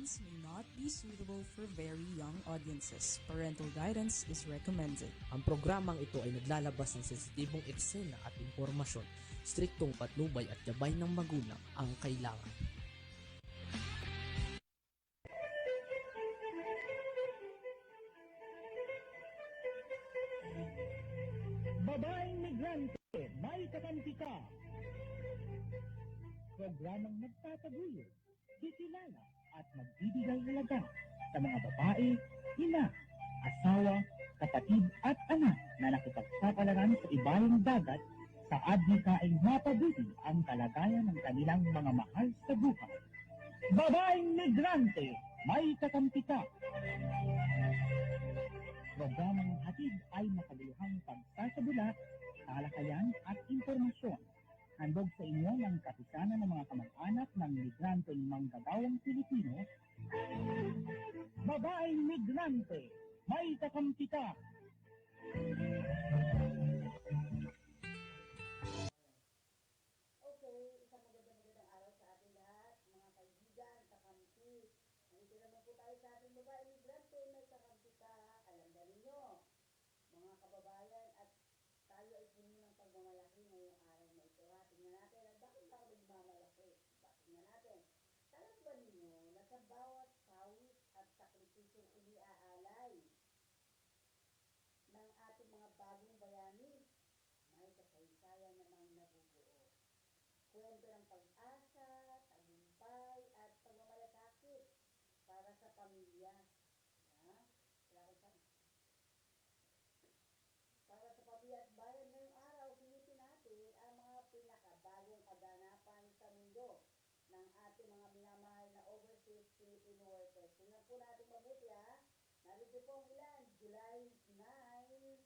contains may not be suitable for very young audiences. Parental guidance is recommended. Ang programang ito ay naglalabas ng sensitibong eksena at impormasyon. Striktong patnubay at gabay ng magulang ang kailangan. Babaeng migrante, may kakampi ka. Programang nagtataguyod, kikilala at magbibigay halaga sa mga babae, ina, asawa, kapatid at anak na nakipagsapalaran sa ibayong dagat sa adhikaing mapabuti ang kalagayan ng kanilang mga mahal sa buhay. Babaeng migrante, may kakampi ka. Programang hatid ay makabuluhang pagsasabula, talakayan at impormasyon. Handog sa inyo ng kapisanan ng mga kamag-anak ng migranteng manggagawang Pilipino. Babaeng migrante, may kakampi ka. Okay, isang magandang araw sa ating lahat, mga kaibigan, kakampi. Nandito naman po tayo sa ating babaeng migrante, may kakampi ka. Alam na ninyo, mga kababayan, at tayo ay puno ng pagmamalaki ngayong araw na ito. Tingnan natin, at bakit tayo nagmamalaki? Tingnan natin. Alam ba ninyo na sa bawat kawit at sakripisyong iniaalay ng ating mga bagong bayani, may kasaysayan namang nabubuo. Kwento ng pag-asa, tagumpay, at pagmamalasakit para sa pamilya. Para sa pamilya at bayan ngayong araw, sinitin natin ang mga pinakabagong kaganapan sa mundo ng ating mga minamahal na overseas Filipino workers. Tingnan po natin mabuti ha. Narito po ang ilan, July 9,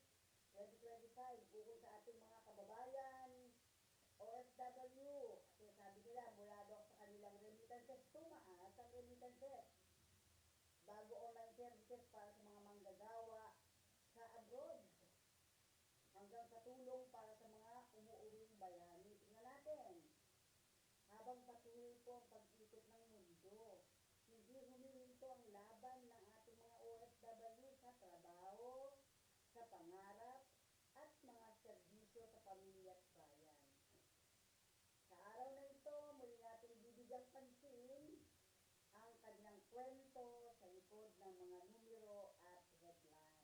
2025, bukod sa ating mga kababayan, OFW, kasi sabi nila, mula daw sa kanilang remittances, tumaas ang remittances. Bago online services para sa mga manggagawa sa abroad, hanggang sa tulong para sa mga umuuwing bayani. Tingnan natin, habang patuloy po ang pag-ikot ng mundo, hindi humihinto ang laban ng ating mga OFW sa trabaho, sa pangarap, at mga serbisyo sa pamilya at bayan. Sa araw na ito, muli natin bibigyang pansin ang kanilang kwento sa likod ng mga numero at headline.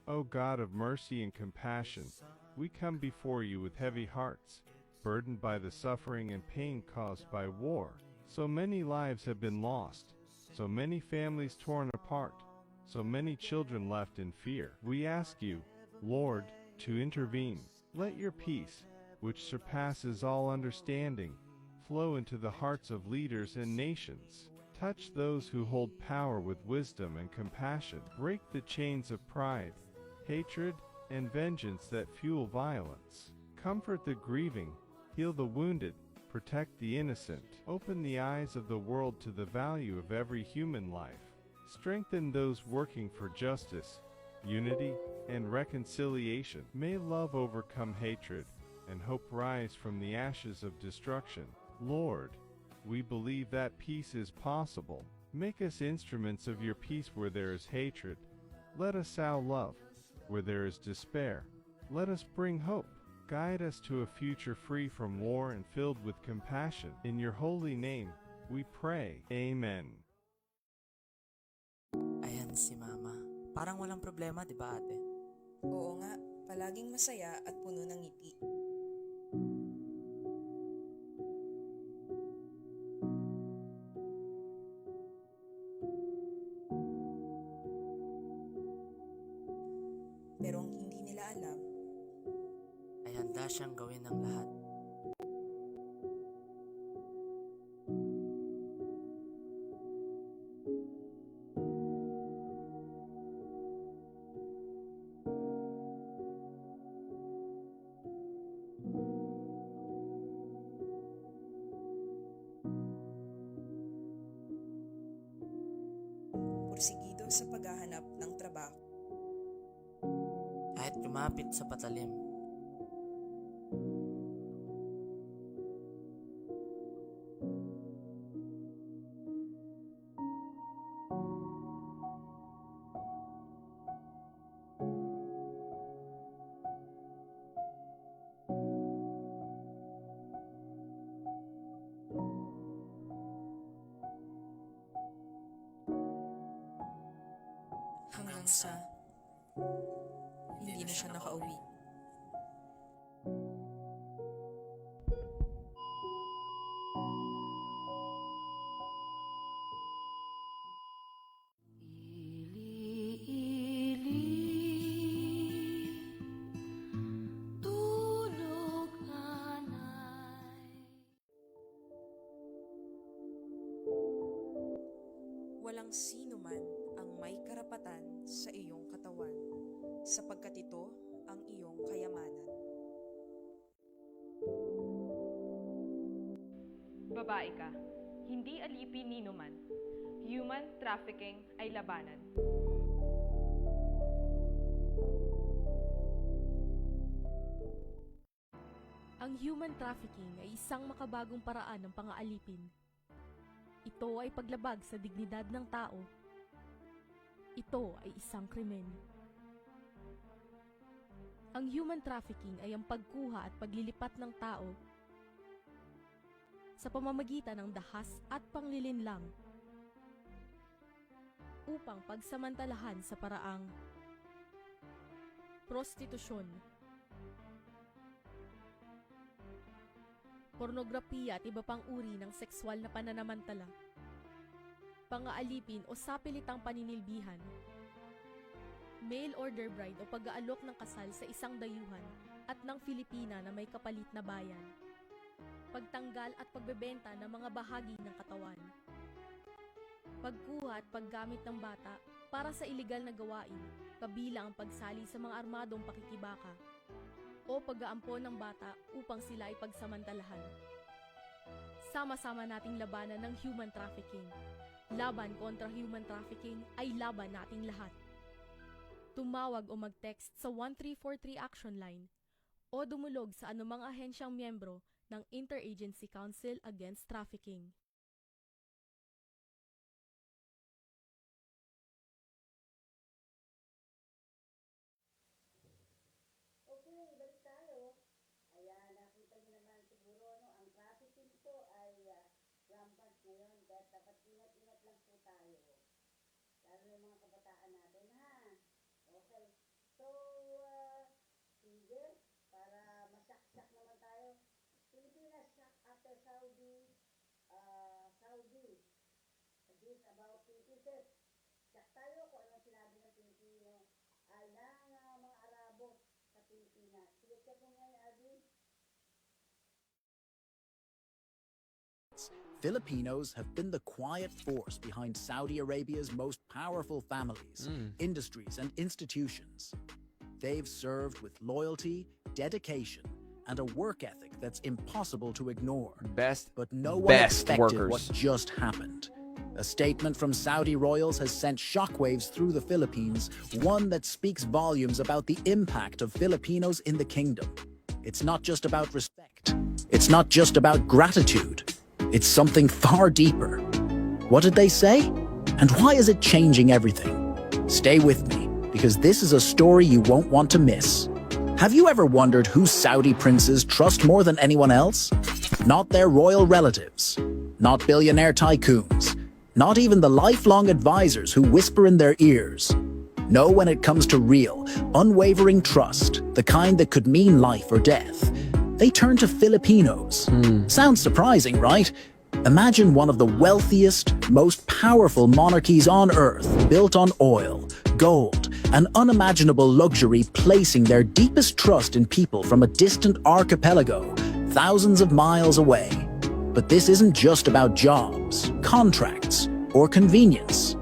O God of mercy and compassion, we come before you with heavy hearts, burdened by the suffering and pain caused by war. So many lives have been lost, so many families torn apart, so many children left in fear. We ask you, Lord, to intervene. Let your peace, which surpasses all understanding, flow into the hearts of leaders and nations. Touch those who hold power with wisdom and compassion. Break the chains of pride, hatred, and vengeance that fuel violence. Comfort the grieving, heal the wounded, protect the innocent. Open the eyes of the world to the value of every human life. Strengthen those working for justice, unity, and reconciliation. May love overcome hatred, and hope rise from the ashes of destruction. Lord, we believe that peace is possible. Make us instruments of your peace where there is hatred. Let us sow love. Where there is despair, let us bring hope. Guide us to a future free from war and filled with compassion. In your holy name, we pray. Amen. Ayan si Mama. Parang walang problema, di ba ate? Oo nga, palaging masaya at puno ng ngiti. Pero ang hindi nila alam, ay handa siyang gawin ng lahat. pursigido sa paghahanap ng trabaho. Kahit lumapit sa patalim. Hanggang sa hindi na siya nakauwi. Walang sino man ang may karapatan sa iyong katawan, sapagkat ito ang iyong kayamanan. Babae ka, hindi alipin ni numan. Human trafficking ay labanan. Ang human trafficking ay isang makabagong paraan ng pang-aalipin. Ito ay paglabag sa dignidad ng tao. Ito ay isang krimen. Ang human trafficking ay ang pagkuha at paglilipat ng tao sa pamamagitan ng dahas at panglilinlang upang pagsamantalahan sa paraang prostitusyon, pornografiya at iba pang uri ng sexual na pananamantala, pang-aalipin o sapilitang paninilbihan, mail order bride o pag-aalok ng kasal sa isang dayuhan at ng Filipina na may kapalit na bayan, pagtanggal at pagbebenta ng mga bahagi ng katawan, pagkuha at paggamit ng bata para sa ilegal na gawain, kabilang ang pagsali sa mga armadong pakikibaka, o pag-aampon ng bata upang sila ay pagsamantalahan. Sama-sama nating labanan ng human trafficking. Laban kontra human trafficking ay laban nating lahat. Tumawag o mag-text sa 1343 Action Line o dumulog sa anumang ahensyang miyembro ng Interagency Council Against Trafficking. Okay, balik tayo. Ayan, nakita niyo naman siguro, ang trafficking po ay rampant ngayon. Kaya dapat ingat-ingat lang po tayo. Lalo yung mga kabataan natin, ha? Okay. So, sige, para masaksak naman tayo. Pilipinas shock after Saudi. This about Philippines. Shock tayo kung anong sinabi ng Pilipino ay ng mga Arabo sa Pilipinas. Sige, check mo ngayon, Alvin. Filipinos have been the quiet force behind Saudi Arabia's most powerful families, industries, and institutions. They've served with loyalty, dedication, and a work ethic that's impossible to ignore. But no one expected what just happened. A statement from Saudi royals has sent shockwaves through the Philippines, one that speaks volumes about the impact of Filipinos in the kingdom. It's not just about respect. It's not just about gratitude. It's something far deeper. What did they say? And why is it changing everything? Stay with me, because this is a story you won't want to miss. Have you ever wondered who Saudi princes trust more than anyone else? Not their royal relatives, not billionaire tycoons, not even the lifelong advisors who whisper in their ears. No, when it comes to real, unwavering trust, the kind that could mean life or death, they turn to Filipinos. Sounds surprising, right? Imagine one of the wealthiest, most powerful monarchies on earth, built on oil, gold, and unimaginable luxury, placing their deepest trust in people from a distant archipelago, thousands of miles away. But this isn't just about jobs, contracts, or convenience.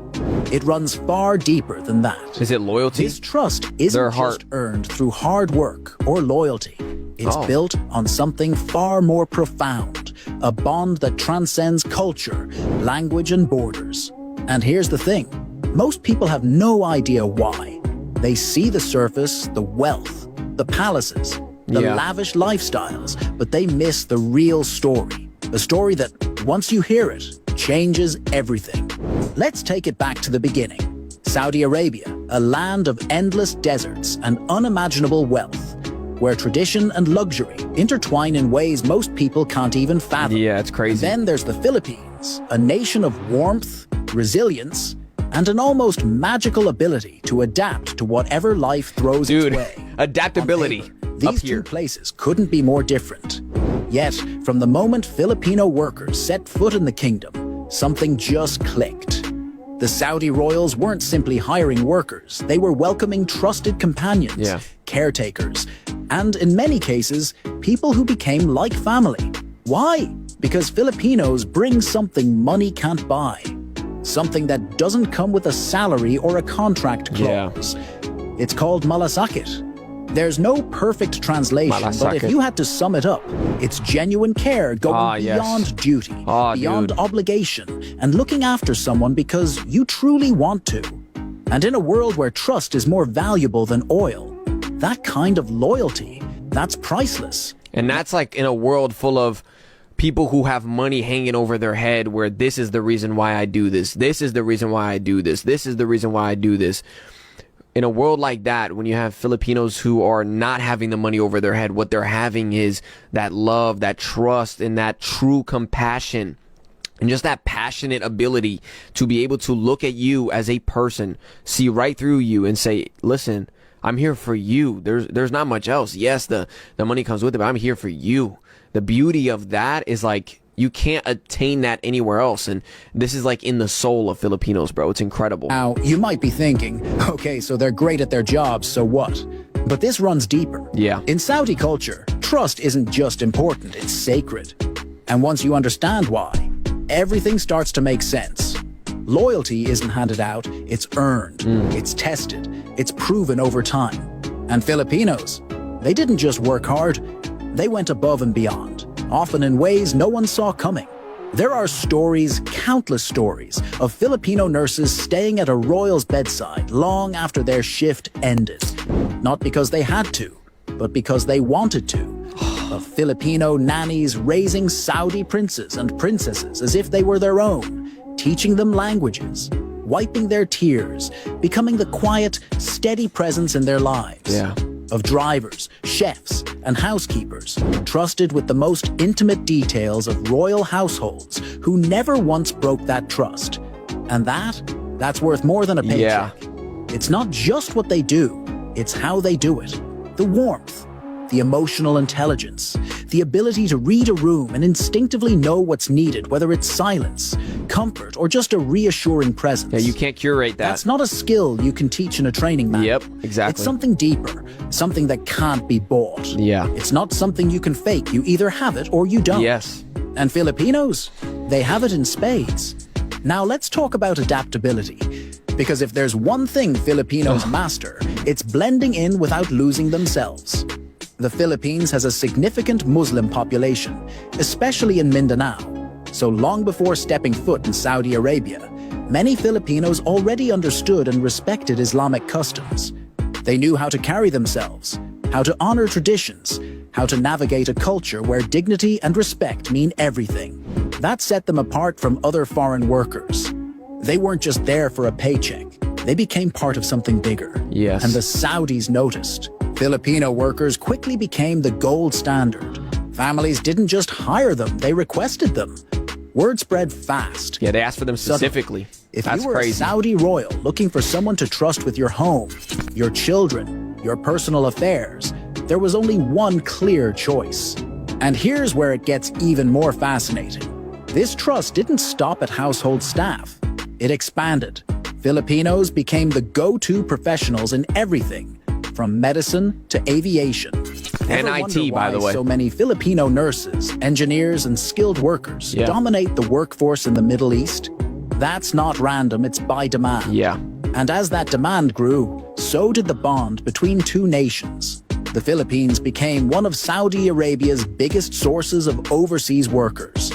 It runs far deeper than that. Is it loyalty? This trust isn't just earned through hard work or loyalty. It's built on something far more profound, a bond that transcends culture, language, and borders. And here's the thing, most people have no idea why. They see the surface, the wealth, the palaces, the Yeah. lavish lifestyles, but they miss the real story. A story that, once you hear it, changes everything. Let's take it back to the beginning. Saudi Arabia, a land of endless deserts and unimaginable wealth, where tradition and luxury intertwine in ways most people can't even fathom. Yeah, it's crazy. And then there's the Philippines, a nation of warmth, resilience, and an almost magical ability to adapt to whatever life throws Dude, its way. adaptability. On paper, these two places couldn't be more different. Yet, from the moment Filipino workers set foot in the kingdom, something just clicked. The Saudi royals weren't simply hiring workers, they were welcoming trusted companions, caretakers, and in many cases, people who became like family. Why? Because Filipinos bring something money can't buy. Something that doesn't come with a salary or a contract clause. It's called malasakit. There's no perfect translation, but if Malasakit. you had to sum it up, it's genuine care going yes. beyond duty, beyond dude. obligation, and looking after someone because you truly want to. And in a world where trust is more valuable than oil, that kind of loyalty, that's priceless. And that's like in a world full of people who have money hanging over their head where this is the reason why I do this. This is the reason why I do this. This is the reason why I do this. In a world like that, when you have Filipinos who are not having the money over their head, what they're having is that love, that trust, and that true compassion. And just that passionate ability to be able to look at you as a person, see right through you and say, listen, I'm here for you. There's not much else. Yes, the money comes with it, but I'm here for you. The beauty of that is like, you can't attain that anywhere else. And this is like in the soul of Filipinos, bro. It's incredible. Now, you might be thinking, okay, so they're great at their jobs, so what? But this runs deeper. Yeah. In Saudi culture, trust isn't just important, it's sacred. And once you understand why, everything starts to make sense. Loyalty isn't handed out, it's earned, it's tested, it's proven over time. And Filipinos, they didn't just work hard, they went above and beyond, often in ways no one saw coming. There are stories, countless stories, of Filipino nurses staying at a royal's bedside long after their shift ended. Not because they had to, but because they wanted to. Of Filipino nannies raising Saudi princes and princesses as if they were their own, teaching them languages, wiping their tears, becoming the quiet, steady presence in their lives. Yeah. Of drivers, chefs, and housekeepers, trusted with the most intimate details of royal households who never once broke that trust. And that's worth more than a paycheck. Yeah. It's not just what they do, it's how they do it. The warmth, the emotional intelligence, the ability to read a room and instinctively know what's needed, whether it's silence, comfort, or just a reassuring presence. Yeah, you can't curate that. That's not a skill you can teach in a training manual. Yep, exactly. It's something deeper, something that can't be bought. Yeah. It's not something you can fake. You either have it or you don't. Yes. And Filipinos, they have it in spades. Now let's talk about adaptability. Because if there's one thing Filipinos master, it's blending in without losing themselves. The Philippines has a significant Muslim population, especially in Mindanao. So long before stepping foot in Saudi Arabia, many Filipinos already understood and respected Islamic customs. They knew how to carry themselves, how to honor traditions, how to navigate a culture where dignity and respect mean everything. That set them apart from other foreign workers. They weren't just there for a paycheck. They became part of something bigger. Yes. And the Saudis noticed. Filipino workers quickly became the gold standard. Families didn't just hire them, they requested them. Word spread fast. Yeah, they asked for them Suddenly, specifically. If That's you were crazy. a Saudi royal looking for someone to trust with your home, your children, your personal affairs, there was only one clear choice. And here's where it gets even more fascinating. This trust didn't stop at household staff. It expanded. Filipinos became the go-to professionals in everything, from medicine to aviation. And Ever IT, wonder by the why way. so many Filipino nurses, engineers, and skilled workers dominate the workforce in the Middle East? That's not random, it's by demand. Yeah. And as that demand grew, so did the bond between two nations. The Philippines became one of Saudi Arabia's biggest sources of overseas workers.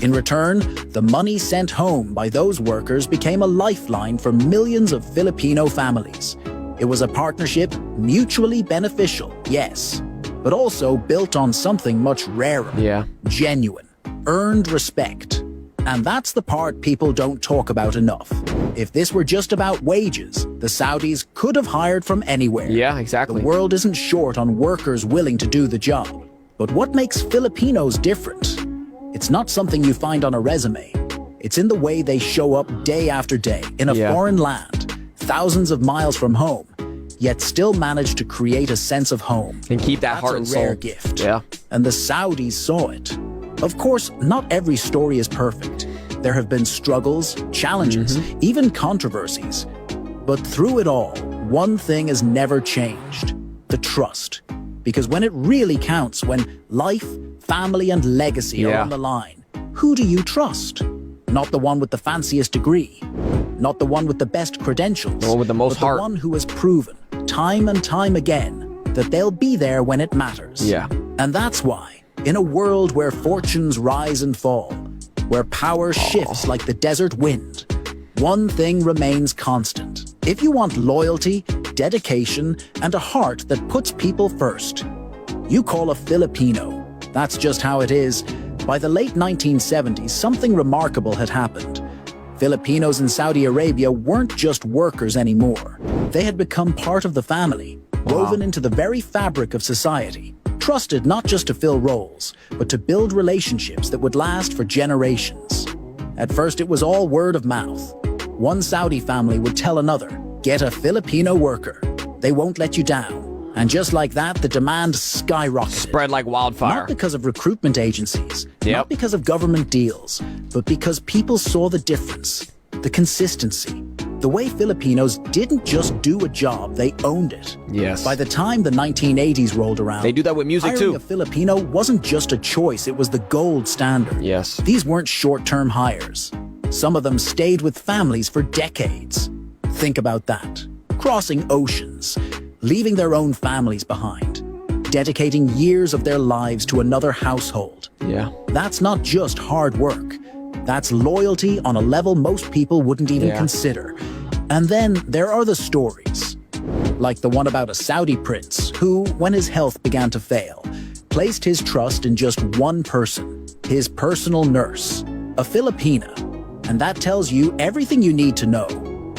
In return, the money sent home by those workers became a lifeline for millions of Filipino families. It was a partnership mutually beneficial, yes, but also built on something much rarer. Yeah. Genuine, earned respect. And that's the part people don't talk about enough. If this were just about wages, the Saudis could have hired from anywhere. Yeah, exactly. The world isn't short on workers willing to do the job. But what makes Filipinos different? It's not something you find on a resume. It's in the way they show up day after day in a foreign land, thousands of miles from home, yet still manage to create a sense of home. And keep that heart and soul. That's a rare gift. Yeah. And the Saudis saw it. Of course, not every story is perfect. There have been struggles, challenges, even controversies. But through it all, one thing has never changed: the trust. Because when it really counts, when life, family, and legacy are on the line, who do you trust? Not the one with the fanciest degree, not the one with the best credentials, the one with the most but heart. The one who has proven, time and time again, that they'll be there when it matters. Yeah. And that's why, in a world where fortunes rise and fall, where power shifts like the desert wind, one thing remains constant. If you want loyalty, dedication, and a heart that puts people first, you call a Filipino. That's just how it is. By the late 1970s, something remarkable had happened. Filipinos in Saudi Arabia weren't just workers anymore. They had become part of the family, woven into the very fabric of society. Trusted not just to fill roles, but to build relationships that would last for generations. At first, it was all word of mouth. One Saudi family would tell another, "Get a Filipino worker. They won't let you down." And just like that, the demand skyrocketed. Spread like wildfire. Not because of recruitment agencies, not because of government deals, but because people saw the difference, the consistency. The way Filipinos didn't just do a job, they owned it. Yes. By the time the 1980s rolled around, they do that with music hiring too. A Filipino wasn't just a choice, it was the gold standard. Yes. These weren't short-term hires. Some of them stayed with families for decades. Think about that. Crossing oceans, leaving their own families behind, dedicating years of their lives to another household. Yeah. That's not just hard work. That's loyalty on a level most people wouldn't even consider. And then there are the stories, like the one about a Saudi prince who, when his health began to fail, placed his trust in just one person, his personal nurse, a Filipina. And that tells you everything you need to know.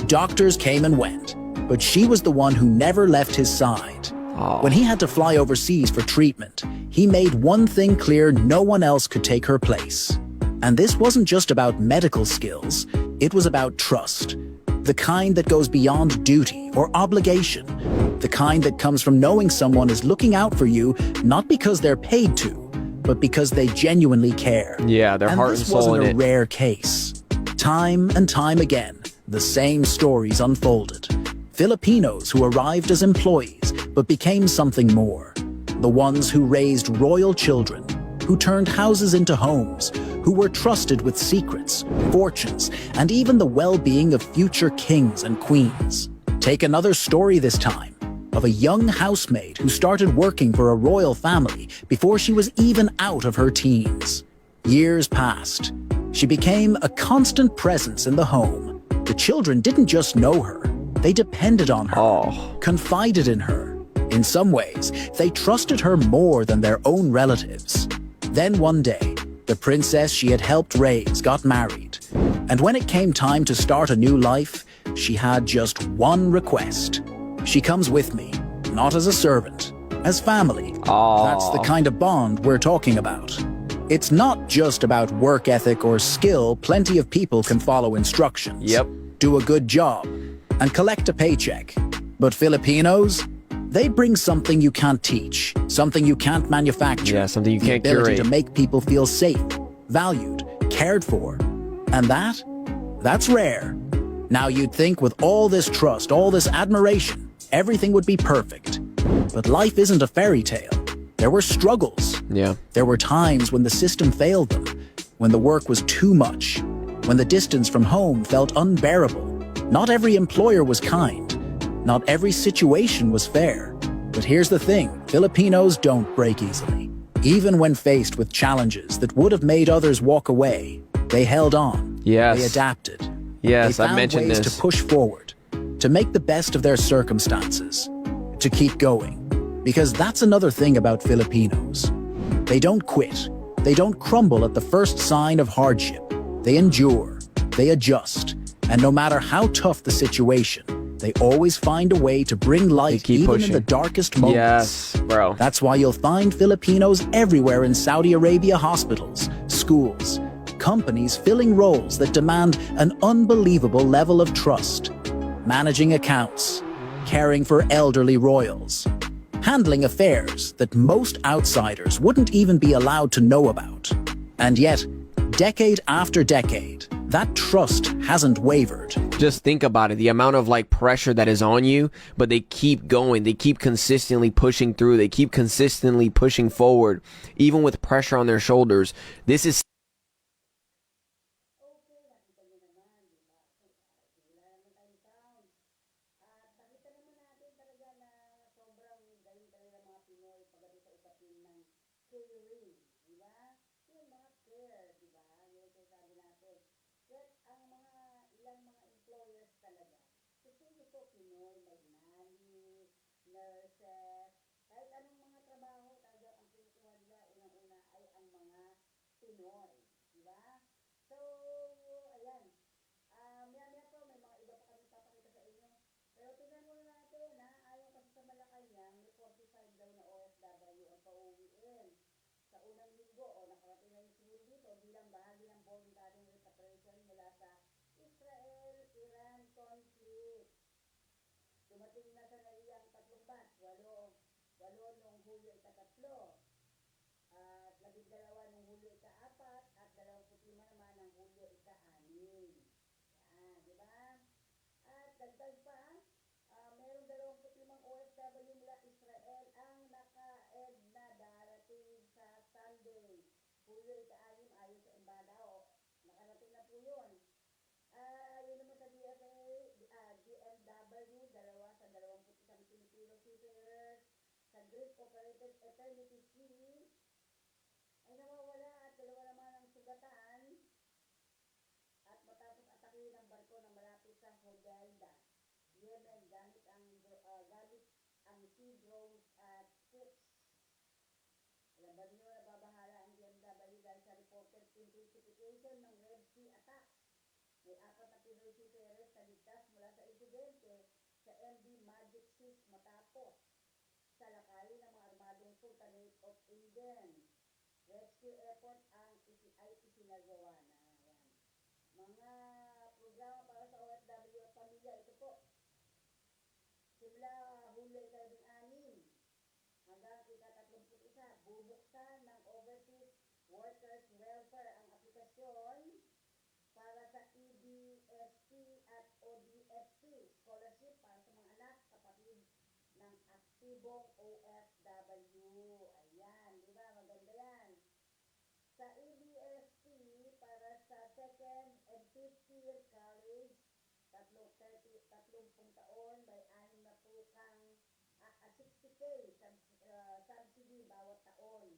Doctors came and went, but she was the one who never left his side. When he had to fly overseas for treatment, he made one thing clear: no one else could take her place. And this wasn't just about medical skills, it was about trust. The kind that goes beyond duty or obligation. The kind that comes from knowing someone is looking out for you, not because they're paid to, but because they genuinely care. Yeah, their heart and soul in it. And this wasn't a rare case. Time and time again, the same stories unfolded. Filipinos who arrived as employees, but became something more. The ones who raised royal children, who turned houses into homes, who were trusted with secrets, fortunes, and even the well-being of future kings and queens. Take another story this time, of a young housemaid who started working for a royal family before she was even out of her teens. Years passed. She became a constant presence in the home. The children didn't just know her, they depended on her, confided in her. In some ways, they trusted her more than their own relatives. Then one day, the princess she had helped raise got married. And when it came time to start a new life, she had just one request. She comes with me, not as a servant, as family. That's the kind of bond we're talking about. It's not just about work ethic or skill. Plenty of people can follow instructions. Do a good job, and collect a paycheck. But Filipinos, they bring something you can't teach, something you can't manufacture. Yeah, something you can't the ability curate. to make people feel safe, valued, cared for. And that's rare. Now you'd think with all this trust, all this admiration, everything would be perfect. But life isn't a fairy tale. There were struggles. There were times when the system failed them, when the work was too much, when the distance from home felt unbearable. Not every employer was kind. Not every situation was fair. But here's the thing, Filipinos don't break easily. Even when faced with challenges that would have made others walk away, they held on. Yes. They adapted. Yes, They I found mentioned ways this. to push forward. to make the best of their circumstances, to keep going. Because that's another thing about Filipinos. They don't quit. They don't crumble at the first sign of hardship. They endure. They adjust. And no matter how tough the situation, they always find a way to bring light even in the darkest moments. Yes, bro. That's why you'll find Filipinos everywhere in Saudi Arabia hospitals, schools, companies filling roles that demand an unbelievable level of trust. Managing accounts, caring for elderly royals, handling affairs that most outsiders wouldn't even be allowed to know about. And yet, decade after decade, that trust hasn't wavered. Just think about it, the amount of like pressure that is on you, but they keep going, they keep consistently pushing through, they keep consistently pushing forward, even with pressure on their shoulders. This is nurses, kahit anong mga trabaho, talagang ang kinukuha nila unang-una ay ang mga Pinoy, di ba? So, ayan. Maya-maya po, may mga iba pa kami papakita sa inyo. Pero tingnan muna natin, ha? Ayon kasi sa Malacanang, may 45 daw na OFW ang pauwiin. Sa unang linggo, nakarating na yung siguro dito bilang bahagi ng voluntary repatriation mula sa Israel-Iran conflict. Dumating na sa naiyang 3 batch, 8 noong Hulyo 3, at 12 noong Hulyo 4, at 25 naman ng Hulyo 6. Yan, di ba? At dagdag pa, meron 25 OFW mula Israel ang naka-ed na darating sa Sunday. Hulyo 6 ayon sa embada, nakarating na po yun. Yun naman sa DMW, 2 sa 21 Filipino seafarers sa Greek-operated Eternity Sea ay nawawala at 2 naman ang sugatan at matapos atakihin ng barko na malapit sa Hodeida, Yemen, gamit ang sea drones at cooks. Alam ba niyo na babahala ang DMW dahil sa reported intensification ng Red Sea attacks? May 4 na Pinoy seafarers na ligtas mula sa insidente sa MV Magic 6 matapos salakayin ng mga armadong Sultanate of Aden. Rescue effort ay isinagawa na. Yan. Mga programa para sa OFW at pamilya, ito po. Simula Hulyo 16 hanggang 31, bubuksan ng Overseas Workers Welfare ang aplikasyon para sa EBSP at ODSP, scholarship para sa mga anak, kapatid ng aktibong OFW. Ayan, di ba? Maganda yan. Sa EBSP, para sa 2nd and 5th year college, 30 taon, may 6 na po kang 60K subsidy bawat taon.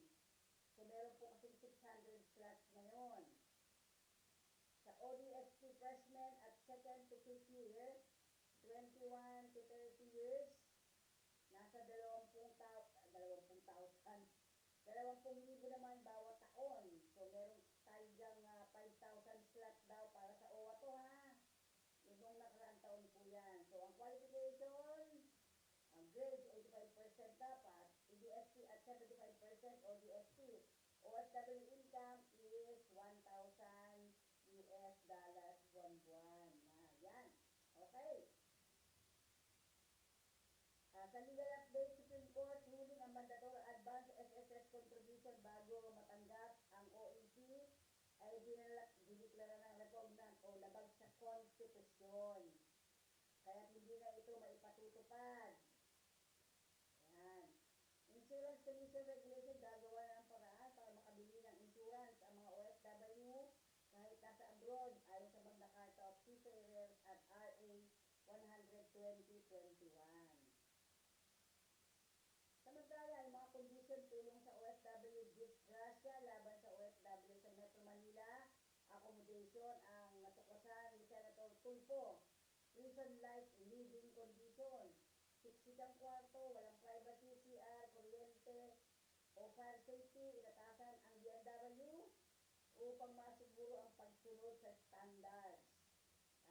So, meron po kasing 600 slots ngayon. Sa ODSP freshman at 2nd to 5th year, 21 to 30 years, nasa 20,000 naman bawat taon. So, meron tayo dyang 5,000 slots daw para sa OWA to, ha? Yung nakaraang taon po yan. So, ang qualification, ang grades 85% dapat, EDSP at 75% ODSP. OFW income is $1,000 buwan-buwan. Yan. Okay. Sa legal update, Supreme Court ruling ang mandatory advance SSS contribution bago matanggap ang OAP ay diniklara ng repugnant o labag sa konstitusyon. Kaya hindi na ito maipatutupad. Yan. Insurance Commission Regulation gagawa ng paraan para makabili ng insurance ang mga OFW kahit nasa abroad ayon sa Magna Carta of Seafarers at RA 120/21. Samantala, ang mga condition tulong sa OFW disgrasya laban sa OFW sa Metro Manila, accommodation ang natuklasan ni Senator Tulfo. prison-like living condition. Siksik ang kwarto, walang privacy, CR, kuryente, o fire safety, inatasan ang DMW upang masiguro ang pagsunod sa standards.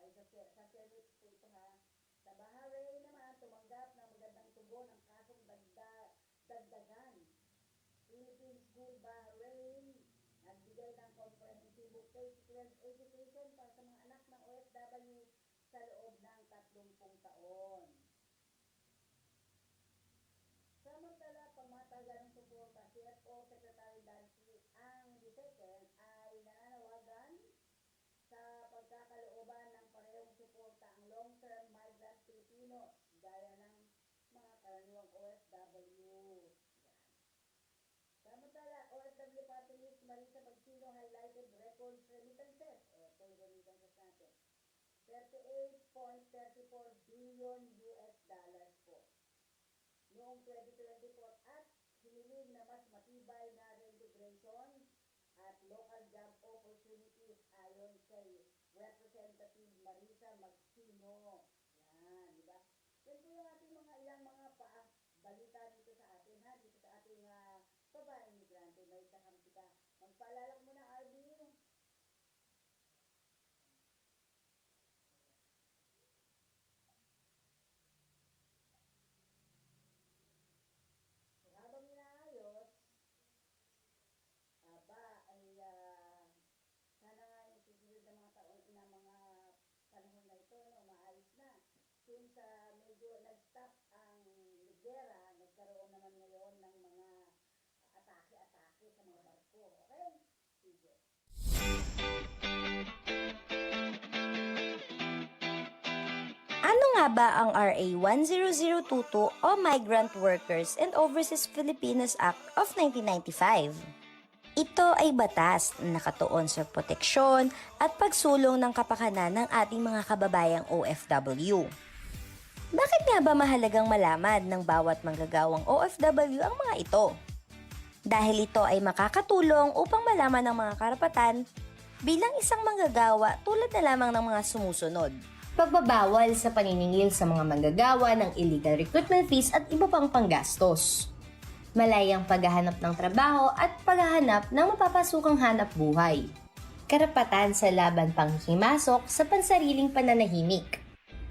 Ay sa Senate po ito ha. Sa Bahrain naman, tumanggap ng magandang tugon ang kasong dagdagan. Philippine School Bahrain nagbigay ng comprehensive K-12 education para sa mga anak ng OFW sa loob ng 30 taon. Samantala, pangmatagalang suporta, CFO Secretary Dancy ang D2 ay nananawagan sa pagkakalooban ng parehong suporta ang long-term migrant Filipinos gaya ng mga karaniwang OFW. Samantala, OFW Party List Marisa Pagsino highlighted records remittances. Ito yung remittances natin. 38.34 billion US dollars po noong 2024 at hiniling na mas matibay na reintegration at local job opportunities ayon kay Representative Marisa Magsino. Yan, di ba? Yan po yung ating mga ilang mga balita dito sa atin, ha? Dito sa ating babaeng migrante. May kakampi ka. Magpaalala ko muna, RB. So, habang inaayos, sana nga yung susunod na mga taon na mga panahon na ito, no, maayos na. Since medyo nag-stop ang ligera, nagkaroon naman ngayon ng mga atake-atake sa mga barko. Okay? Sige. Ano nga ba ang RA 10022 o Migrant Workers and Overseas Filipinos Act of 1995? Ito ay batas na nakatuon sa proteksyon at pagsulong ng kapakanan ng ating mga kababayang OFW. Bakit nga ba mahalagang malaman ng bawat manggagawang OFW ang mga ito? Dahil ito ay makakatulong upang malaman ng mga karapatan bilang isang manggagawa tulad na lamang ng mga sumusunod. Pagbabawal sa paniningil sa mga manggagawa ng illegal recruitment fees at iba pang panggastos. Malayang paghahanap ng trabaho at paghahanap ng mapapasukang hanap buhay. Karapatan sa laban panghihimasok sa pansariling pananahimik.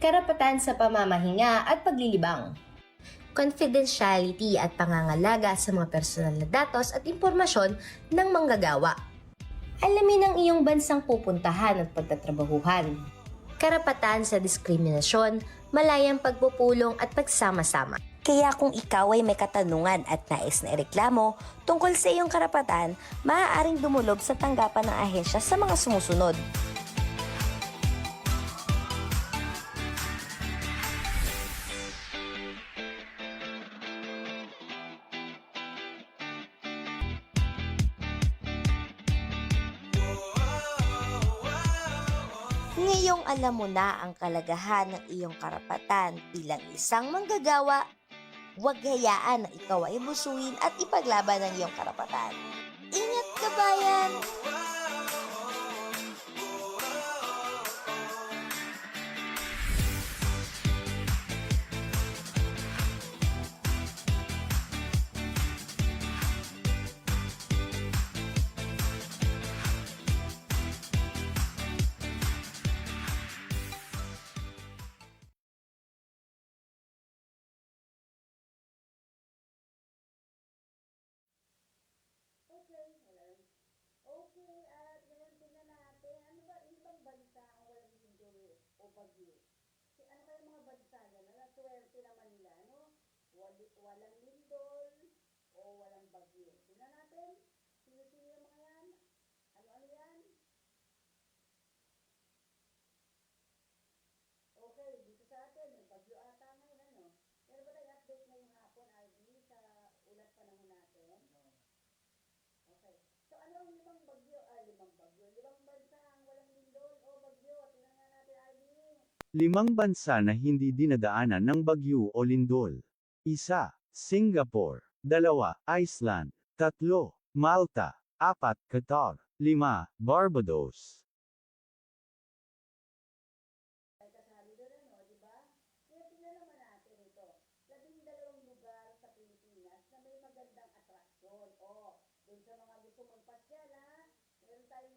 Karapatan sa pamamahinga at paglilibang. Confidentiality at pangangalaga sa mga personal na datos at impormasyon ng manggagawa. Alamin ang iyong bansang pupuntahan at pagtatrabahuhan. Karapatan sa diskriminasyon, malayang pagpupulong at pagsama-sama. Kaya kung ikaw ay may katanungan at nais na ireklamo tungkol sa iyong karapatan, maaaring dumulog sa tanggapan ng ahensya sa mga sumusunod. Ngayong alam mo na ang kalagahan ng iyong karapatan bilang isang manggagawa, huwag hayaan na ikaw ay busuin at ipaglaban ang iyong karapatan. Ingat ka, bayan! Okay, at ngayon tingnan natin, ano ba ibang bansa ang walang lindol o bagyo? Ano kaya mga bansa yan? Swerte naman nila, no? Walang lindol o walang bagyo. Tingnan natin, sino-sino yung mga yan? Ano-ano yan? Okay, dito sa atin, may bagyo ata ngayon, ano? Pero ba tayo update ngayong hapon, RD, sa ulat panahon natin? Okay. So, ano ang limang bansa ang walang lindol o bagyo? Tingnan nga natin, RD. 5 bansa na hindi dinadaanan ng bagyo o lindol. 1. Singapore. 2. Iceland. 3. Malta. 4. Qatar. 5. Barbados. Ay kasali doon, ano?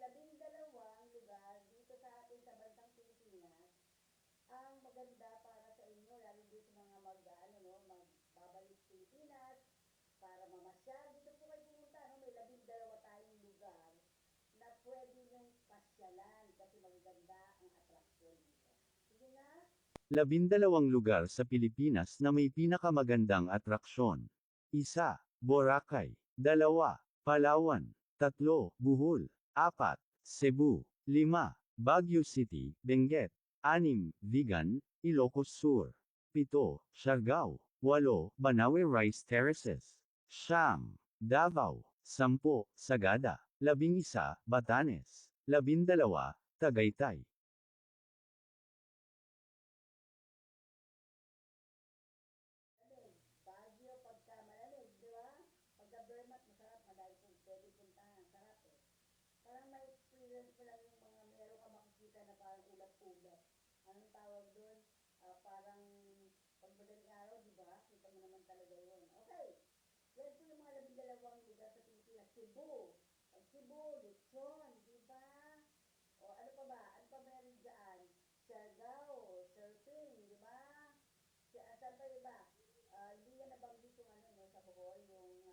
labindalawang lugar dito sa atin sa bansang Pilipinas ang maganda para sa inyo, lalo din sa mga magbabalik Pilipinas para mamasyal. Dito po kayo pumunta, no? May 12 tayong lugar na pwede niyong pasyalan kasi magaganda ang atraksyon dito. Sige na. 12 lugar sa Pilipinas na may pinakamagandang atraksyon. 1. Boracay. 2. Palawan. 3. Bohol. 4. Cebu. 5. Baguio City, Benguet. 6. Vigan, Ilocos Sur. 7. Siargao. 8. Banawe Rice Terraces. 9. Davao. 10. Sagada. 11. Batanes. 12. Tagaytay. Baguio pagka malamig, di ba? Pagka Vermont, masarap, madami pong pwede puntahan, sarap eh. Parang may experience ko lang yung mga meron ka makikita na parang ulat-ulat. Anong tawag doon? Parang pag madaling araw, di ba? Kita mo naman talaga yun. Okay. Yan po yung mga 12 lugar sa Pilipinas. Cebu. Ang Cebu, Lechon, di ba? O ano pa ba? Ano pa meron dyan? Siargao, surfing, di ba? Saan pa iba? Hindi yan nabanggit yung sa Bohol, yung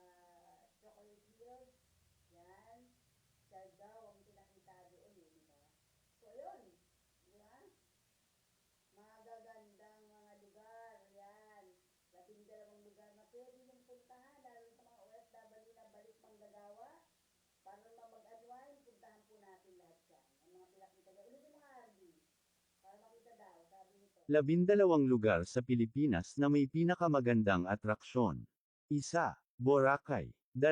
Chocolate Hills. Yan. Siargao ang pinakita doon, di ba? So, yun. Di ba? Magagandang mga lugar. Yan. 12 lugar na pwede yung puntahan, lalo sa mga OFW na balik manggagawa. Para mag-unwind, puntahan po natin lahat yan. Ang mga pinakita niya. Ulit yung mga RV. Para makita daw, sabi nito. 12 lugar sa Pilipinas na may pinakamagandang atraksyon. 1. Boracay. 2.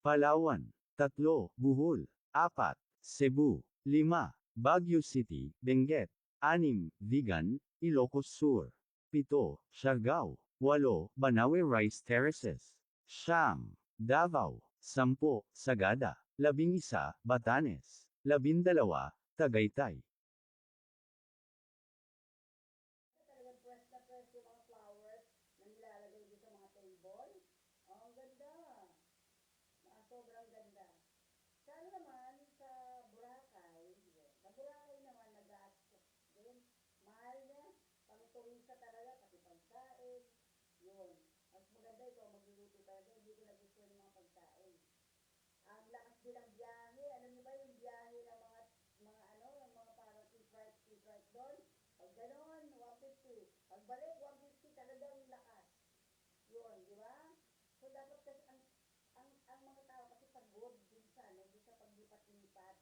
Palawan. 3. Bohol. 4. Cebu. 5. Baguio City, Benguet. 6. Vigan, Ilocos Sur. 7. Siargao. 8. Banawe Rice Terraces. 9. Davao. 10. Sagada. 11. Batanes. 12. Tagaytay. Talagang press na press yung mga flowers na nilalagay dito sa mga table. Oh, ang ganda. Sobrang ganda. Sa naman, sa Boracay, sa Boracay naman nag-gastos din. Mahal niya. Pang-turista talaga, pati pagkain. Yun. Mas maganda ito, magluluto talaga. Hindi ko nagustuhan yung mga pagkain. Ang lakas din ng biyahe. Alam niyo ba yung biyahe ng ng mga parang e-flight doon? Pag gano'n, 150. Pagbalik, 150 talagang lakas. Yun, di ba? So, dapat kasi ang mga tao kasi pagod minsan, hindi sa paglipat-lipat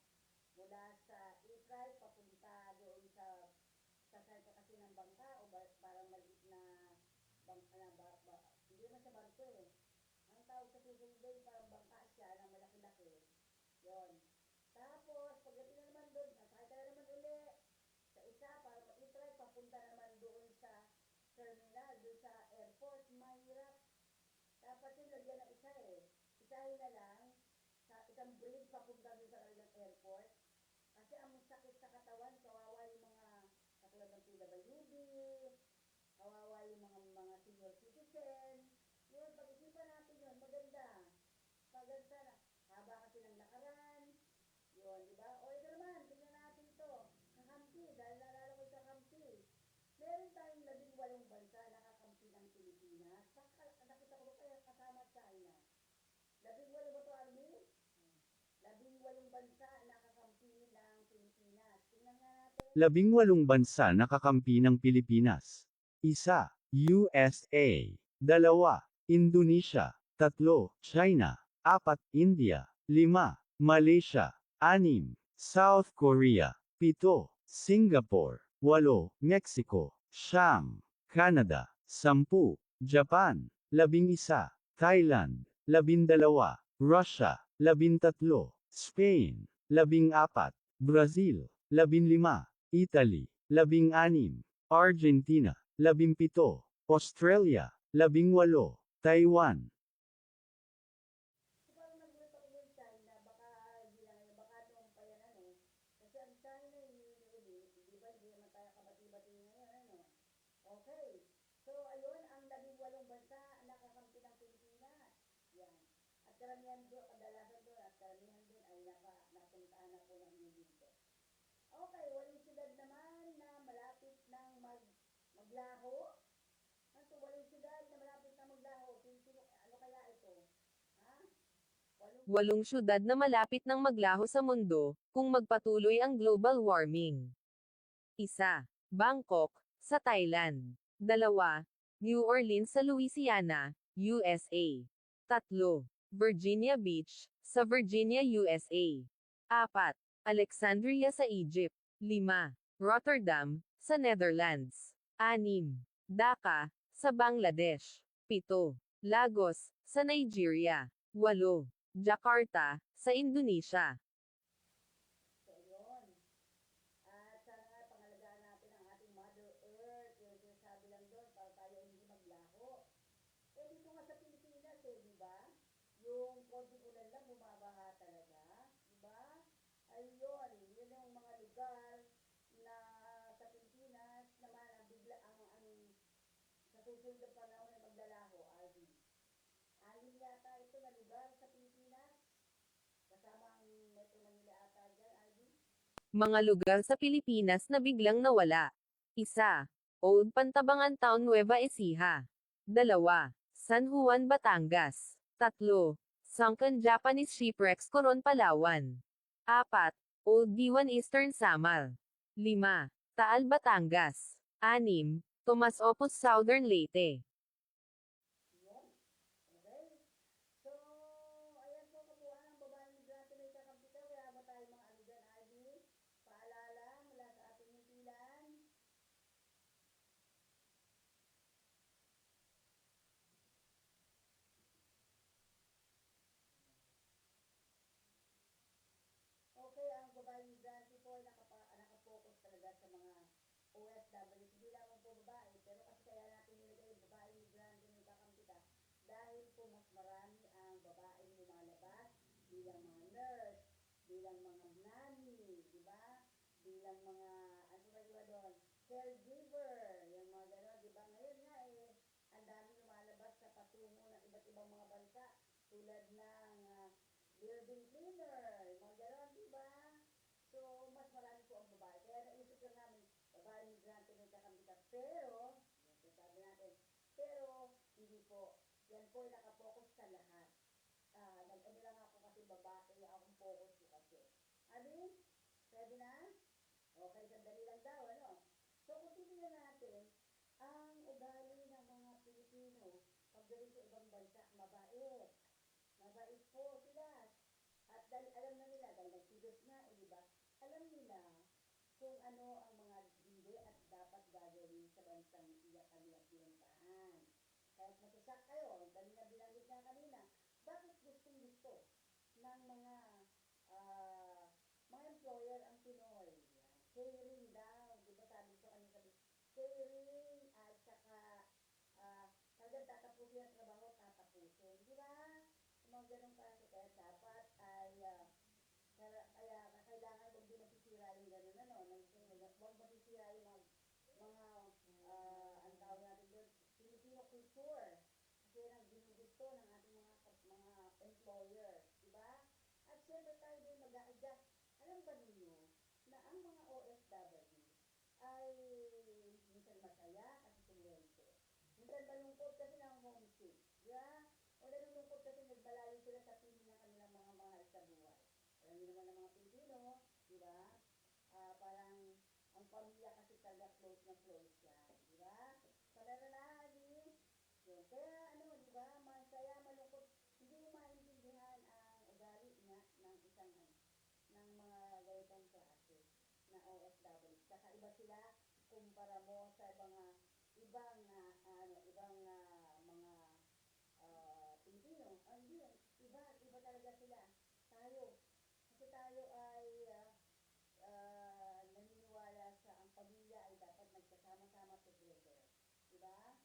mula sa e-flight papunta doon sa sasal ka kasi ng bangka o parang maliit na bangka hindi naman siya bangko eh. Ang tawag sa susunod doon, parang bangka siya na malaki-laki. Yun. Tapos, pagdating na naman doon, nasakay ka na naman uli sa isa para mag-try, papunta naman doon sa terminal, doon sa airport, mahirap. Dapat yung lagyan ng isa eh. Isahin na lang, sa isang bridge papunta doon sa kanilang airport. Kasi ang sakit sa katawan, kawawa yung mga katulad ng PWD, kawawa yung mga senior citizen. Yun, pag-isipan natin yun, maganda. Maganda na. Haba kasi ng lakaran. Yun, di ba? O ito naman, tingnan natin ito. Kakampi, dahil nalala ko sa kampi. Meron tayong 18 bansa na kakampi ng Pilipinas. Nakita ko ba kaya kasama China? 18 ba ito, Army? 18 bansa na kakampi ng Pilipinas. Tingnan nga natin. 18 bansa na kakampi ng Pilipinas. 1. USA. 2. Indonesia. 3. China. 4. India. 5. Malaysia. 6. South Korea. 7. Singapore. 8. Mexico. 9. Canada. 10. Japan. 11. Thailand. 12. Russia. 13. Spain. 14. Brazil. 15. Italy. 16. Argentina. 17. Australia. 18. Taiwan. Parang nagulat ako yung China, baka noong pa yan Kasi ang China di ba, hindi naman tayo kabati-bati ngayon, Okay. So, ayun, ang 18 bansa na kakampi ng Pilipinas. Yan. At karamihan doon, kadalasan doon, ay napuntaan na po ng Okay, walang syudad naman na malapit ng maglaho. Ano, walang syudad na malapit na maglaho. Ano kaya ito? Ha? Walong syudad na malapit ng maglaho sa mundo, kung magpatuloy ang global warming. 1. Bangkok, sa Thailand. 2. New Orleans sa Louisiana, USA. 3. Virginia Beach, sa Virginia, USA. 4. Alexandria sa Egypt. 5. Rotterdam, sa Netherlands. 6. Dhaka, sa Bangladesh. 7. Lagos, sa Nigeria. 8. Jakarta, sa Indonesia. So, yun. At sana nga pangalagaan natin ang ating Mother Earth. Yung sinasabi lang doon, para tayo hindi maglaho. Eh, dito nga sa Pilipinas, di ba? Yung konting ulan lang, bumabaha talaga. Di ba? Ayun, yun yung mga lugar na sa Pilipinas naman ang bigla sa susunod na panahon ay maglalaho, Alvin. Alvin yata ito na lugar sa Pilipinas. Kasama ang Metro Manila ata dyan, Alvin. Mga lugar sa Pilipinas na biglang nawala. 1. Old Pantabangan Town, Nueva Ecija. 2. San Juan, Batangas. 3. Sunken Japanese Shipwrecks, Coron, Palawan. 4. Old Diwan, Eastern Samar. 5. Taal, Batangas. 6. Tomas Opus, Southern Leyte. Okay. So, ayan po kabuuan ang babaeng migrante may kakampitan. Kaya ba tayo mga ano dyan, Alvin? Paalala mula sa ating himpilan. Okay, ang babaeng migrante po ay nakapokus talaga sa mga OFW. Hindi lamang po babae, pero kasi kaya natin nilagay yung babaeng migrante may kakampita dahil po mas marami ang babaeng lumalabas bilang mga nurse, bilang mga nanny, di ba? Bilang mga, ano ba diba doon? Caregiver, yung mga gano'n, di ba? Ngayon nga ang dami lumalabas sa patungo ng iba't ibang mga bansa tulad ng building cleaner, mga gano'n, di ba? So, mas marami po ang babae. Kaya naisip lang namin, babae migrante may kakamita. Pero, sabi natin, pero, hindi po. Yan po ay nakapokus sa lahat. Nag-ano lang ako kasi babae, akong focus ko kasi. Abi, ready na? Okay, sandali lang daw, ano? So, kung titignan natin, ang ugali ng mga Pilipino, pagdating sa ibang bansa, mabait. Mabait po sila. At dahil alam na nila, dahil nagsidos na, di ba? Alam nila kung ano ang mga hindi at dapat gagawin sa bansang kanilang pinuntahan. Kahit masasak kayo, dahil na binanggit na kanina, bakit gustong gusto ng mga employer ang Pinoy? Caring daw, di ba sabi ko kanina caring at saka kagad tatapusin ang trabaho, tatapusin. Di ba? Mga ganong kaso, kaya dapat ay kaya kailangan huwag din masisira yung gano'n, huwag masisira yung mga ang tawag natin doon, Filipino culture. Kasi yan ang ginugusto ng ating mga employer, di ba? At syempre tayo din mag-a-adjust. Alam ba ninyo na ang mga OFW ay minsan masaya kasi kumwento. Minsan malungkot kasi ng homesick, di ba? O nalulungkot kasi nagbalayo sila sa piling ng kanilang mga mahal sa buhay. Alam niyo naman ng mga Pilipino, di ba? Parang ang pamilya kasi talaga close na close yan, di ba? So, meron na, di? Yun. Kaya, di ba? Masaya, malungkot. Hindi mo maintindihan ang ugali nga ng isang, ng mga ganitong klase na OFW. Kakaiba sila kumpara mo sa mga ibang mga Pilipino. Hindi, iba talaga sila. Kasi tayo ay naniniwala sa ang pamilya ay dapat magkasama-sama together. Diba?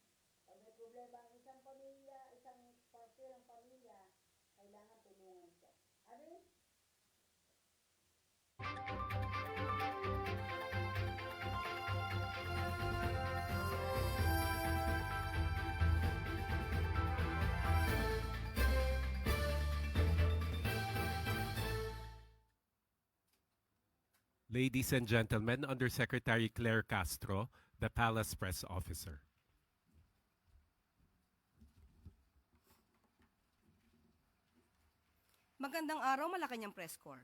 Pag may problema ang isang pamilya, isang parte ng pamilya, kailangan tulungan siya. Abi? Ladies and gentlemen, Undersecretary Claire Castro, the Palace Press Officer. Magandang araw, Malacanang Press Corps.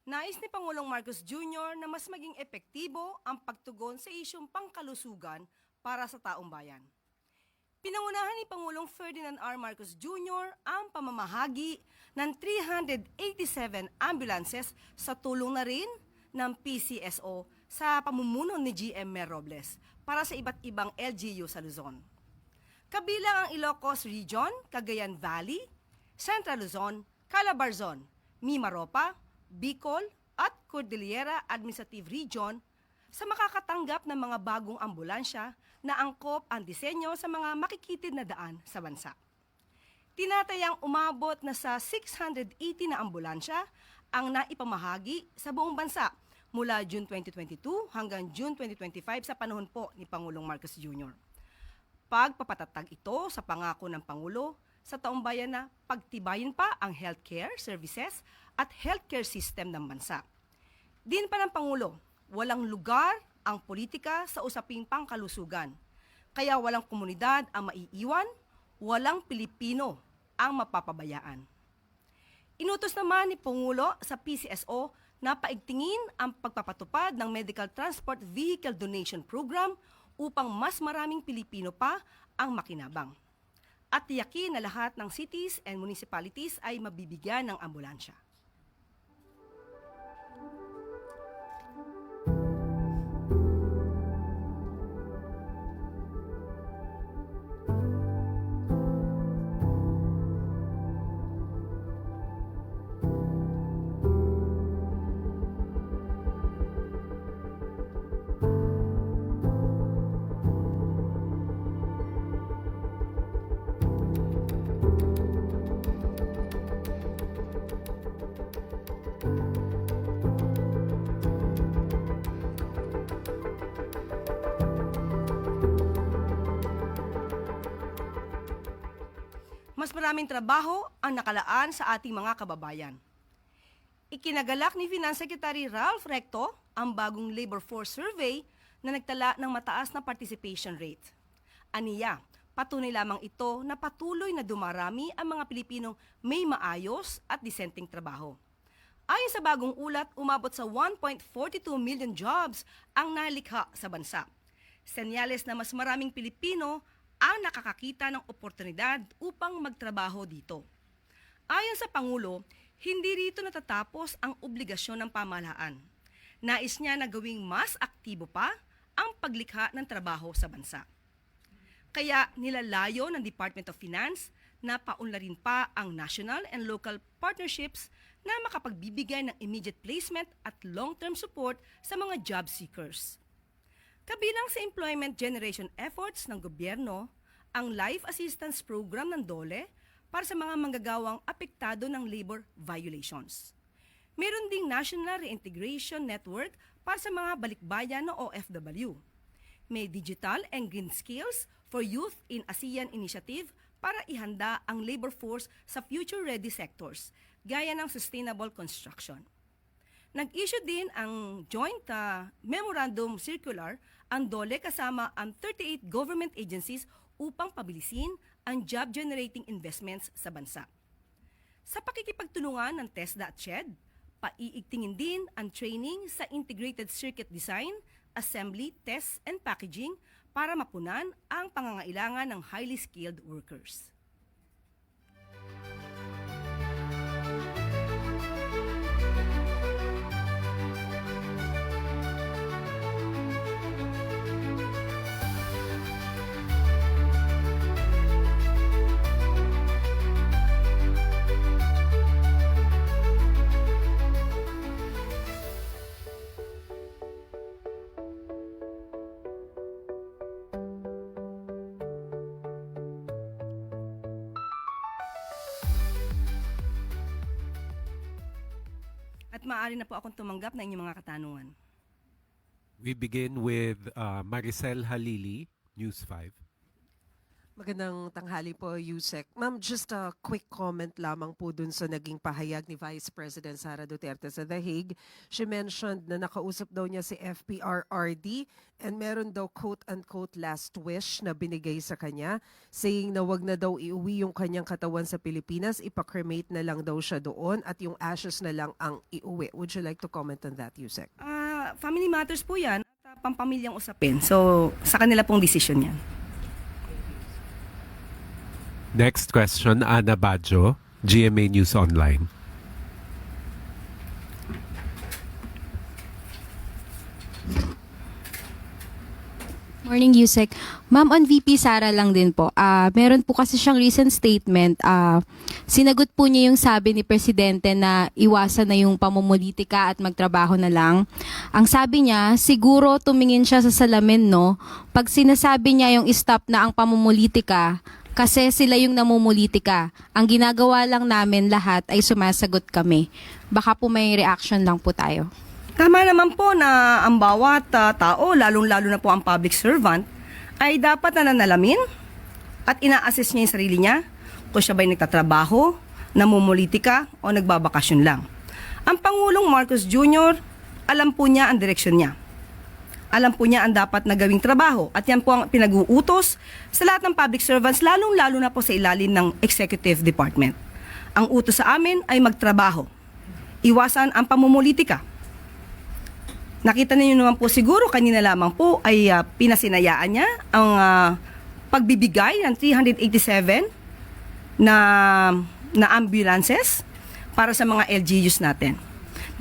Nais ni Pangulong Marcos Jr. na mas maging epektibo ang pagtugon sa isyong pangkalusugan para sa taong bayan. Pinangunahan ni Pangulong Ferdinand R. Marcos Jr. ang pamamahagi ng 387 ambulances sa tulong na rin ng PCSO sa pamumuno ni GM Mer Robles para sa iba't ibang LGU sa Luzon. Kabilang ang Ilocos Region, Cagayan Valley, Central Luzon, Calabarzon, Mimaropa, Bicol at Cordillera Administrative Region sa makakatanggap ng mga bagong ambulansya na angkop ang disenyo sa mga makikitid na daan sa bansa. Tinatayang umabot na sa 680 na ambulansya ang naipamahagi sa buong bansa mula June 2022 hanggang June 2025 sa panahon po ni Pangulong Marcos Jr. Pagpapatatag ito sa pangako ng Pangulo sa taong bayan na pagtibayin pa ang healthcare services at healthcare system ng bansa. Din pa ng Pangulo, walang lugar ang politika sa usaping pangkalusugan. Kaya walang komunidad ang maiiwan, walang Pilipino ang mapapabayaan. Inutos naman ni Pangulo sa PCSO na paigtingin ang pagpapatupad ng Medical Transport Vehicle Donation Program upang mas maraming Pilipino pa ang makinabang. At tiyakin na lahat ng cities and municipalities ay mabibigyan ng ambulansya. Mas maraming trabaho ang nakalaan sa ating mga kababayan. Ikinagalak ni Finance Secretary Ralph Recto ang bagong labor force survey na nagtala ng mataas na participation rate. Aniya, patunay lamang ito na patuloy na dumarami ang mga Pilipinong may maayos at disenteng trabaho. Ayon sa bagong ulat, umabot sa 1.42 million jobs ang nalikha sa bansa. Senyales na mas maraming Pilipino ang nakakakita ng oportunidad upang magtrabaho dito. Ayon sa Pangulo, hindi rito natatapos ang obligasyon ng pamahalaan. Nais niya na gawing mas aktibo pa ang paglikha ng trabaho sa bansa. Kaya nilalayo ng Department of Finance na paunlarin pa ang national and local partnerships na makapagbibigay ng immediate placement at long-term support sa mga job seekers. Kabilang sa employment generation efforts ng gobyerno, ang Life Assistance Program ng DOLE para sa mga manggagawang apektado ng labor violations. Meron ding National Reintegration Network para sa mga balikbayan na OFW. May Digital and Green Skills for Youth in ASEAN Initiative para ihanda ang labor force sa future-ready sectors, gaya ng sustainable construction. Nag-issue din ang Joint Memorandum Circular ang DOLE kasama ang 38 government agencies upang pabilisin ang job-generating investments sa bansa. Sa pakikipagtulungan ng TESDA at SHED, paiigtingin din ang training sa Integrated Circuit Design, Assembly, Test, and Packaging para mapunan ang pangangailangan ng highly skilled workers. At maaari na po akong tumanggap na inyong mga katanungan. We begin with Maricel Halili, News 5. Magandang tanghali po, Yusek. Ma'am, just a quick comment lamang po dun sa naging pahayag ni Vice President Sara Duterte sa The Hague. She mentioned na nakausap daw niya si FPRRD and meron daw quote-unquote last wish na binigay sa kanya, saying na wag na daw iuwi yung kanyang katawan sa Pilipinas, ipa-cremate na lang daw siya doon at yung ashes na lang ang iuwi. Would you like to comment on that, Yusek? Family matters po yan at pampamilyang usapin. So, sa kanila pong desisyon yan. Next question, Ana Badjo, GMA News Online. Morning, Yusek. Ma'am, on VP Sara lang din po. Meron po kasi siyang recent statement. Sinagot po niya yung sabi ni Presidente na iwasan na yung pamumulitika at magtrabaho na lang. Ang sabi niya, siguro tumingin siya sa salamin, no? Pag sinasabi niya yung stop na ang pamumulitika, kasi sila yung namumulitika. Ang ginagawa lang namin lahat ay sumasagot kami. Baka po may reaction lang po tayo. Tama naman po na ang bawat tao, lalong-lalo na po ang public servant, ay dapat nananalamin at ina-assess niya yung sarili niya kung siya ba'y nagtatrabaho, namumulitika o nagbabakasyon lang. Ang Pangulong Marcos Jr., alam po niya ang direksyon niya. Alam po niya ang dapat na gawing trabaho at yan po ang pinag-uutos sa lahat ng public servants, lalong-lalo na po sa ilalim ng Executive Department. Ang utos sa amin ay magtrabaho. Iwasan ang pamumulitika. Nakita niyo naman po siguro kanina lamang po ay pinasinayaan niya ang pagbibigay ng 387 na ambulances para sa mga LGUs natin.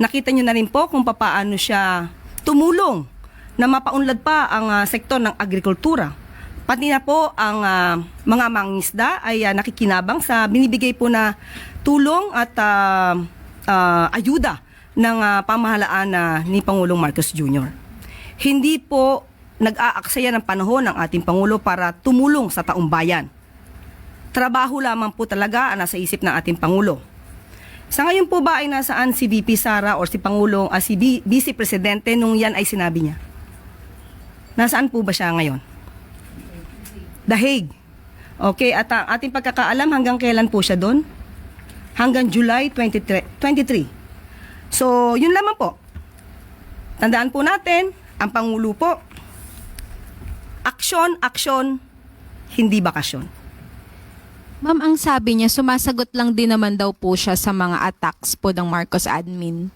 Nakita niyo na rin po kung paano siya tumulong na mapaunlad pa ang sektor ng agrikultura. Pati na po ang mga mangingisda ay nakikinabang sa binibigay po na tulong at ayuda ng pamahalaan ni Pangulong Marcos Jr. Hindi po nag-aaksaya ng panahon ng ating Pangulo para tumulong sa taong bayan. Trabaho lamang po talaga ang nasa isip ng ating Pangulo. Sa ngayon po ba ay nasaan si VP Sara o si Pangulong, si Vice Presidente nung yan ay sinabi niya? Nasaan po ba siya ngayon? The Hague. Okay, at ang ating pagkakaalam hanggang kailan po siya doon? Hanggang July 23. So, yun lamang po. Tandaan po natin, ang Pangulo po, aksyon, aksyon, hindi bakasyon. Ma'am, ang sabi niya, sumasagot lang din naman daw po siya sa mga attacks po ng Marcos admin.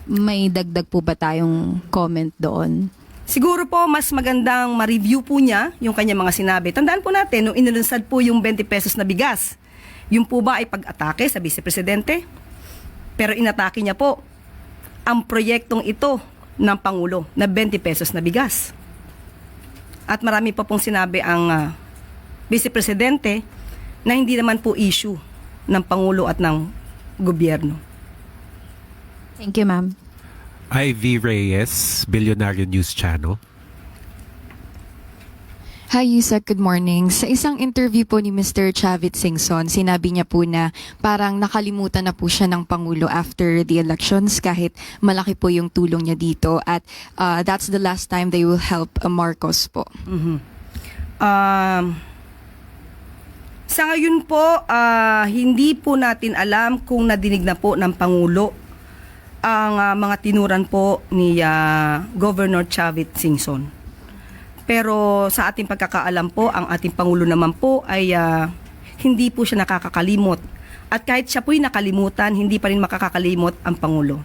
May dagdag po ba tayong comment doon? Siguro po, mas magandang ma-review po niya yung kanyang mga sinabi. Tandaan po natin, nung inilunsad po yung 20 pesos na bigas, yung po ba ay pag-atake sa Vice Presidente? Pero inatake niya po ang proyektong ito ng Pangulo na 20 pesos na bigas. At marami pa pong sinabi ang Vice Presidente na hindi naman po issue ng Pangulo at ng gobyerno. Thank you, ma'am. Ivy Reyes, Billionaire News Channel. Hi, Yusek. Good morning. Sa isang interview po ni Mr. Chavit Singson, sinabi niya po na parang nakalimutan na po siya ng Pangulo after the elections kahit malaki po yung tulong niya dito at that's the last time they will help Marcos po. Sa ngayon po, hindi po natin alam kung nadinig na po ng Pangulo ang mga tinuran po ni Governor Chavit Singson. Pero sa ating pagkakaalam po, ang ating Pangulo naman po ay hindi po siya nakakakalimot. At kahit siya po'y nakalimutan, hindi pa rin makakakalimot ang Pangulo.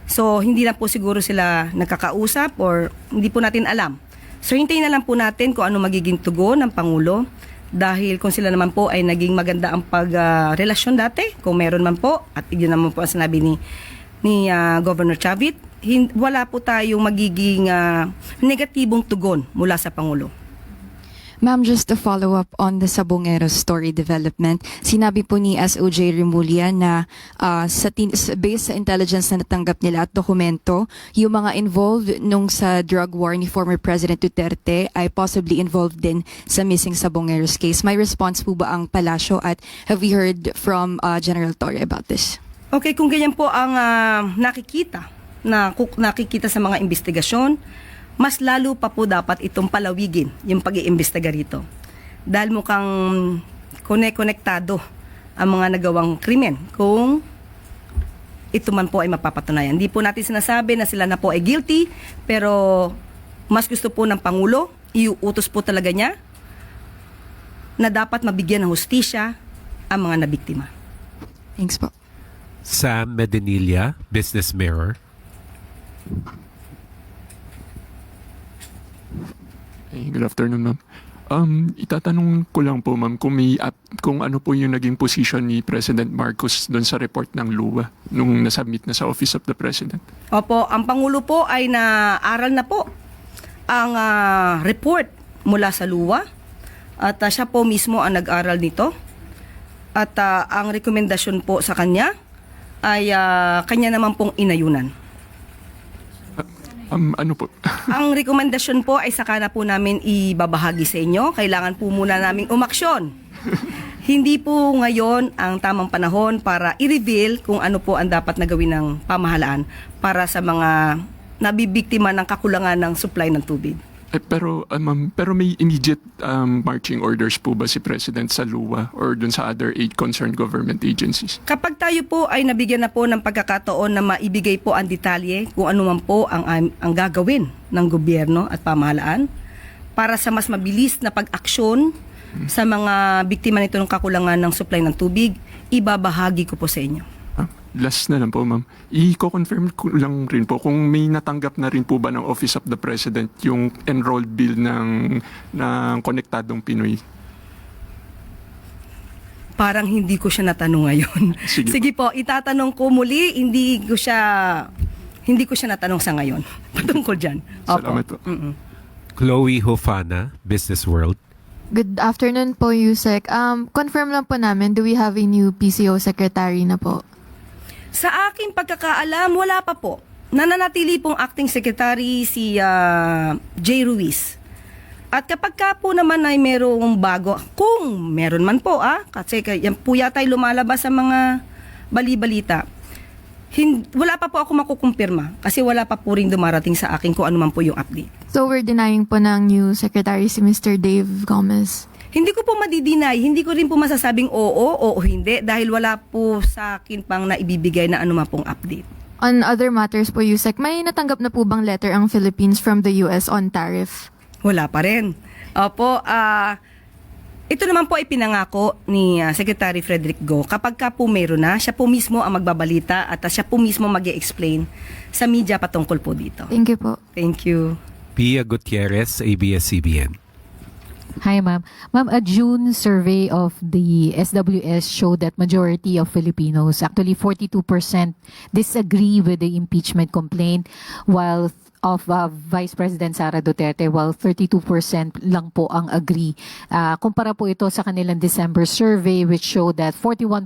So, hindi lang po siguro sila nagkakausap or hindi po natin alam. So, hintayin na lang po natin kung ano magiging tugon ng Pangulo. Dahil kung sila naman po ay naging maganda ang pagrelasyon dati, kung meron man po, at yun naman po ang sinabi ni Governor Chavit, wala po tayong magiging negatibong tugon mula sa Pangulo. Ma'am, just to follow up on the Sabongero story development, sinabi po ni SOJ Remulla na based sa intelligence na natanggap nila at dokumento, yung mga involved nung sa drug war ni former President Duterte ay possibly involved din sa missing Sabongero's case. May response po ba ang Palasyo at have we heard from General Torre about this? Okay, kung ganyan po ang nakikita sa mga investigasyon, mas lalo pa po dapat itong palawigin yung pag-iimbestiga rito. dahil mukhang konektado ang mga nagawang krimen kung ito man po ay mapapatunayan. Hindi po natin sinasabi na sila na po ay guilty, pero mas gusto po ng Pangulo, iuutos po talaga niya na dapat mabigyan ng hustisya ang mga nabiktima. Thanks po. Sam Medinilla, Business Mirror. Hey, good afternoon, ma'am. Itatanong ko lang po, ma'am, kung ano po yung naging position ni President Marcos doon sa report ng LUWA nung nasubmit na sa Office of the President. Opo, ang Pangulo po ay naaral na po ang report mula sa LUWA at siya po mismo ang nag-aral nito. At ang rekomendasyon po sa kanya ay kanya naman pong inayunan. Ano po? Ang rekomendasyon po ay saka na po namin ibabahagi sa inyo. Kailangan po muna namin umaksyon. Hindi po ngayon ang tamang panahon para i-reveal kung ano po ang dapat na gawin ng pamahalaan para sa mga nabibiktima ng kakulangan ng supply ng tubig. Pero may immediate marching orders po ba si President sa LUWA or dun sa other 8 concerned government agencies? Kapag tayo po ay nabigyan na po ng pagkakataon na maibigay po ang detalye kung ano man po ang gagawin ng gobyerno at pamahalaan para sa mas mabilis na pag-aksyon sa mga biktima nito ng kakulangan ng supply ng tubig, ibabahagi ko po sa inyo. Last na lang po, ma'am. I-confirm ko lang rin po kung may natanggap na rin po ba ng Office of the President yung enrolled bill ng Konektadong Pinoy. Parang hindi ko siya natanong ngayon. Sige po, itatanong ko muli, hindi ko siya natanong sa ngayon. Patungkol dyan. Salamat po. Chloe Hofana, Business World. Good afternoon po, Yusek. Confirm lang po namin, do we have a new PCO secretary na po? Sa aking pagkakaalam, wala pa po. Nananatili pong acting secretary si J. Ruiz. At kapag ka po naman ay merong bago, kung meron man po, kasi yan po yata ay lumalabas sa mga bali-balita, wala pa po ako makukumpirma kasi wala pa po rin dumarating sa akin kung ano man po yung update. So we're denying po ng new secretary si Mr. Dave Gomez? Hindi ko po madidinay, hindi ko rin po masasabing oo o hindi dahil wala po sa akin pang naibibigay na ano man pong update. On other matters po, Yusek, may natanggap na po bang letter ang Philippines from the US on tariff? Wala pa rin. Opo, ito naman po ay pinangako ni Secretary Frederick Go. Kapag ka po meron na, siya po mismo ang magbabalita at siya po mismo mag-e-explain sa media patungkol po dito. Thank you po. Thank you. Pia Gutierrez, ABS-CBN. Hi, ma'am. Ma'am, a June survey of the SWS showed that majority of Filipinos, actually 42%, disagree with the impeachment complaint, while of Vice President Sara Duterte, while 32% lang po ang agree. Kumpara po ito sa kanilang December survey which showed that 41%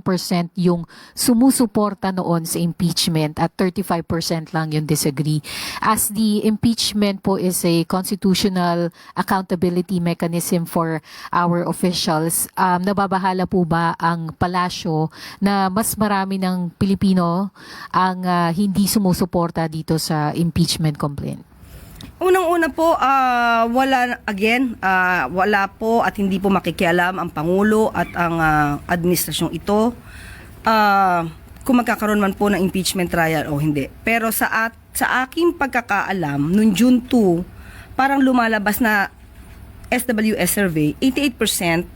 yung sumusuporta noon sa impeachment at 35% lang yung disagree. As the impeachment po is a constitutional accountability mechanism for our officials, nababahala po ba ang palasyo na mas marami ng Pilipino ang hindi sumusuporta dito sa impeachment complaint? Unang-una po, wala po at hindi po makikialam ang Pangulo at ang administrasyong ito kung magkakaroon man po ng impeachment trial o hindi. Pero sa aking pagkakaalam, noong June 2, parang lumalabas na SWS survey, 88%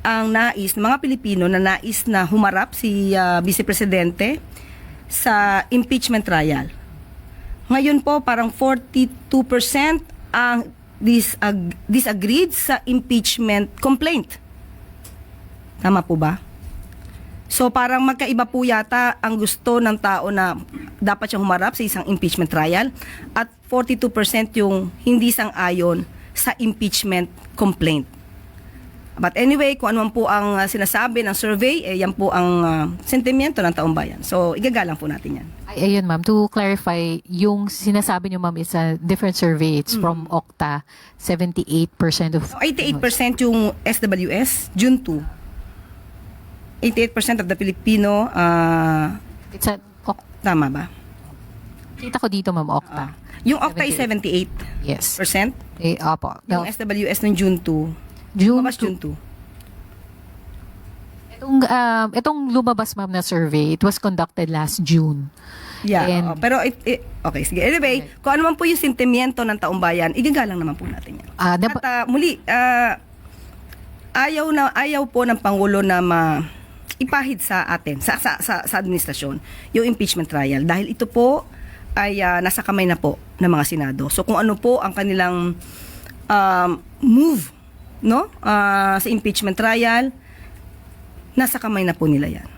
ang mga Pilipino na nais na humarap si Vice Presidente sa impeachment trial. Ngayon po, parang 42% ang disagreed sa impeachment complaint. Tama po ba? So parang magkaiba po yata ang gusto ng tao na dapat siyang humarap sa isang impeachment trial at 42% yung hindi sang-ayon sa impeachment complaint. But anyway, kung ano man po ang sinasabi ng survey, yan po ang sentimiento ng taong bayan. So igagalang po natin yan. Ayun, ma'am. To clarify, yung sinasabi niyo, ma'am, is a different survey. It's from Okta. 78% of... 88% yung SWS, June 2. 88% of the Filipino... It's a... Tama ba? Kita ko dito, ma'am, Okta. Yung Okta is 78%? Yes. Opo. Yung SWS ng June 2? Lumabas June 2. Itong lumabas, ma'am, na survey, it was conducted last June. Yeah, And- pero okay, sige. Anyway, kung ano man po yung sentimiento ng taong bayan, igagalang naman po natin yan. At muli, ayaw po ng Pangulo na ipahid sa atin, sa administrasyon, yung impeachment trial. Dahil ito po ay nasa kamay na po ng mga Senado. So kung ano po ang kanilang move, no, sa impeachment trial, nasa kamay na po nila yan.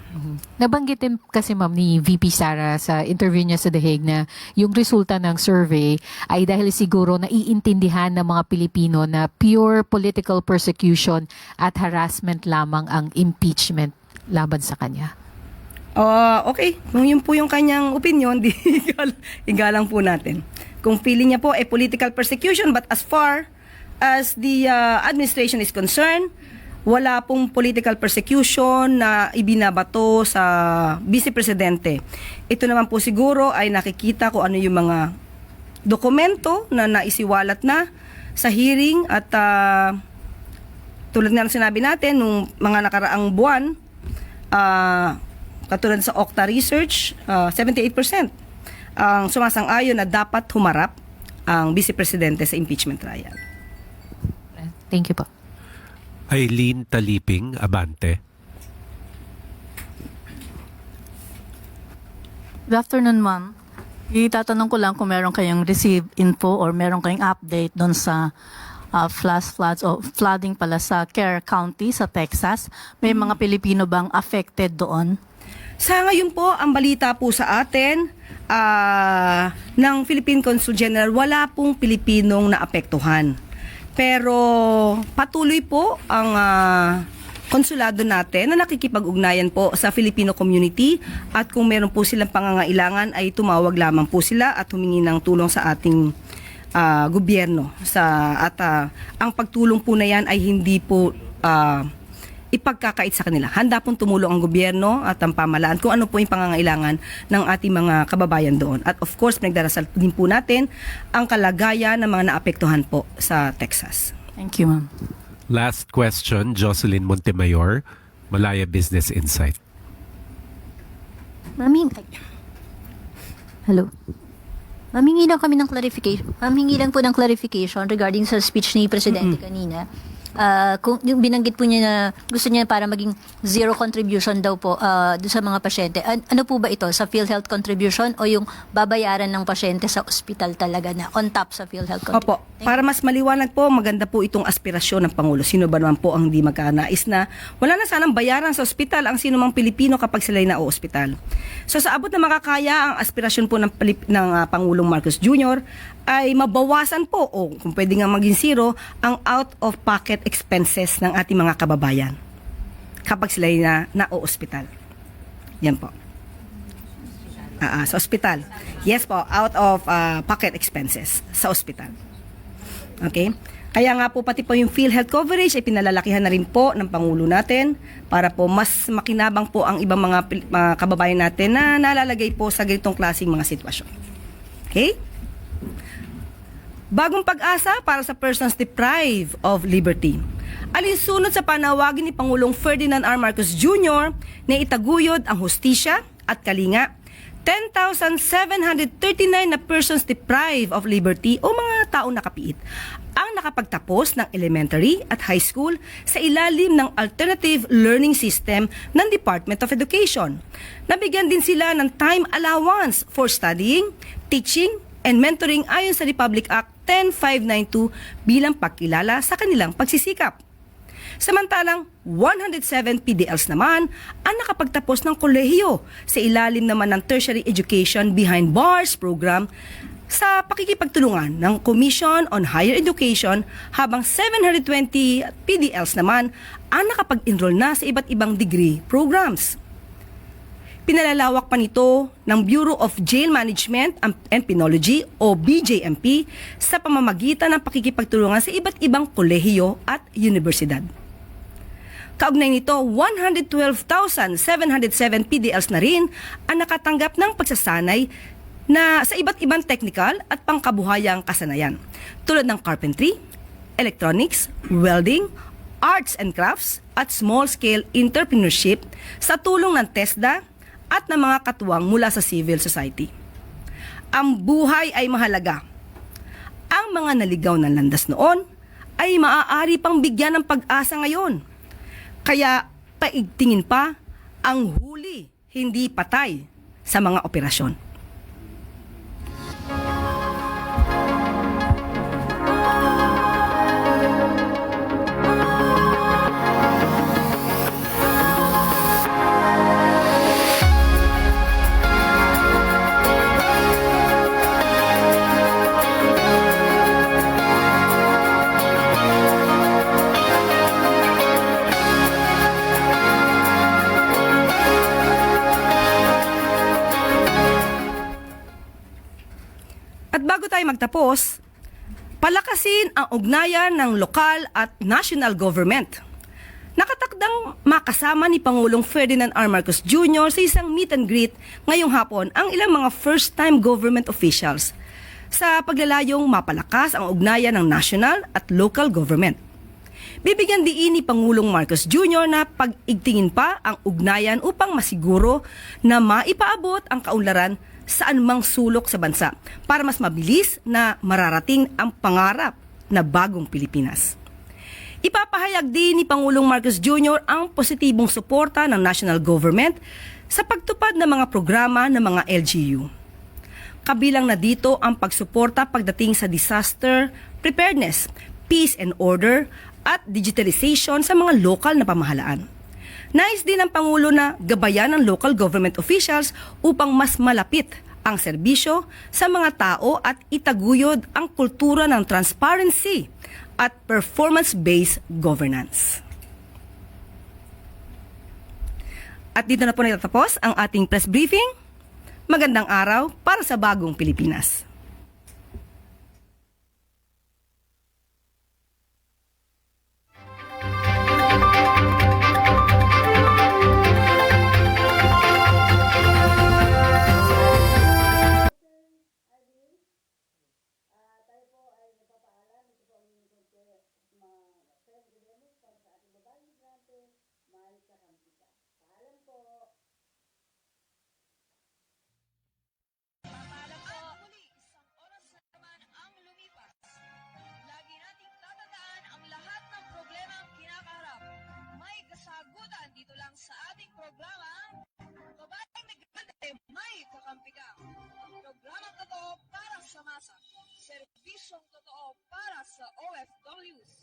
Nabanggit din kasi, ma'am, ni VP Sara sa interview niya sa The Hague na yung resulta ng survey ay dahil siguro naiintindihan ng mga Pilipino na pure political persecution at harassment lamang ang impeachment laban sa kanya. Okay, kung yun po yung kanyang opinion, di igalang po natin. Kung feeling niya po ay political persecution, but as far as the administration is concerned, wala pong political persecution na ibinabato sa Vice Presidente. Ito naman po siguro ay nakikita kung ano yung mga dokumento na naisiwalat na sa hearing at tulad nga ng sinabi natin nung mga nakaraang buwan, katulad sa Okta Research, 78% ang sumasang-ayon na dapat humarap ang Vice Presidente sa impeachment trial. Thank you po. Eileen Taliping, Abante. Good afternoon, ma'am. Itatanong ko lang kung meron kayong receive info or meron kayong update doon sa floods o flooding pala sa Kerr County sa Texas. May mga Pilipino bang affected doon? Sa ngayon po, ang balita po sa atin ng Philippine Consul General, wala pong Pilipinong naapektuhan. Pero patuloy po ang konsulado natin na nakikipag-ugnayan po sa Filipino community at kung meron po silang pangangailangan ay tumawag lamang po sila at humingi ng tulong sa ating gobyerno. Ang pagtulong po na yan ay hindi po ipagkakait sa kanila. Handa pong tumulong ang gobyerno at ang pamahalaan kung ano po yung pangangailangan ng ating mga kababayan doon. At of course, pinagdarasal din po natin ang kalagayan ng mga naapektuhan po sa Texas. Thank you, ma'am. Last question, Jocelyn Montemayor, Malaya Business Insight. Hello. Mamingi lang kami ng clarification. Mamingi lang po ng clarification regarding sa speech ni Presidente kanina. Kung yung binanggit po niya na gusto niya para maging zero contribution daw po doon sa mga pasyente. Ano po ba ito? Sa PhilHealth contribution o yung babayaran ng pasyente sa ospital talaga na on top sa PhilHealth contribution? Opo. Para mas maliwanag po, maganda po itong aspirasyon ng Pangulo. Sino ba naman po ang hindi magkanais na wala na sanang bayaran sa ospital ang sino mang Pilipino kapag sila'y na-ospital. So sa abot na makakaya, ang aspirasyon po ng Pangulong Marcos Jr. ay mabawasan po o kung pwede nga maging zero ang out-of-pocket expenses ng ating mga kababayan kapag sila'y na-ospital. Yan po. Sa ospital. Yes po, out-of-pocket expenses sa ospital. Okay? Kaya nga po pati po yung PhilHealth coverage ay pinalalakihan na rin po ng Pangulo natin para po mas makinabang po ang ibang mga kababayan natin na nalalagay po sa ganitong klaseng mga sitwasyon. Okay? Bagong pag-asa para sa persons deprived of liberty. Alinsunod sa panawagin ni Pangulong Ferdinand R. Marcos Jr. na itaguyod ang hustisya at kalinga, 10,739 na persons deprived of liberty o mga taong nakapiit ang nakapagtapos ng elementary at high school sa ilalim ng alternative learning system ng Department of Education. Nabigyan din sila ng time allowance for studying, teaching, and mentoring ayon sa Republic Act 10592 bilang pagkilala sa kanilang pagsisikap. Samantalang 107 PDLs naman ang nakapagtapos ng kolehiyo sa ilalim naman ng Tertiary Education Behind Bars program sa pakikipagtulungan ng Commission on Higher Education, habang 720 PDLs naman ang nakapag-enroll na sa iba't ibang degree programs. Pinalalawak pa nito ng Bureau of Jail Management and Penology o BJMP sa pamamagitan ng pakikipagtulungan sa iba't ibang kolehiyo at universidad. Kaugnay nito, 112,707 PDLs na rin ang nakatanggap ng pagsasanay na sa iba't ibang technical at pangkabuhayang kasanayan tulad ng carpentry, electronics, welding, arts and crafts at small-scale entrepreneurship sa tulong ng TESDA at ng mga katuwang mula sa civil society. Ang buhay ay mahalaga. Ang mga naligaw ng landas noon ay maaari pang bigyan ng pag-asa ngayon. Kaya paigtingin pa ang huli, hindi patay sa mga operasyon. At bago tayo magtapos, palakasin ang ugnayan ng lokal at national government. Nakatakdang makasama ni Pangulong Ferdinand R. Marcos Jr. sa isang meet and greet ngayong hapon ang ilang mga first-time government officials sa paglalayong mapalakas ang ugnayan ng national at local government. Bibigyan diin ni Pangulong Marcos Jr. na pag-igtingin pa ang ugnayan upang masiguro na maipaabot ang kaunlaran saan mang sulok sa bansa para mas mabilis na mararating ang pangarap na bagong Pilipinas. Ipapahayag din ni Pangulong Marcos Jr. ang positibong suporta ng national government sa pagtupad ng mga programa ng mga LGU. Kabilang na dito ang pagsuporta pagdating sa disaster preparedness, peace and order at digitalization sa mga lokal na pamahalaan. Nais din ng Pangulo na gabayan ng local government officials upang mas malapit ang serbisyo sa mga tao at itaguyod ang kultura ng transparency at performance-based governance. At dito na po natatapos ang ating press briefing. Magandang araw para sa bagong Pilipinas. Dito lang sa ating programa, babaeng migrante may kakampi ka. Programang totoo para sa masa. Serbisyong totoo para sa OFWs.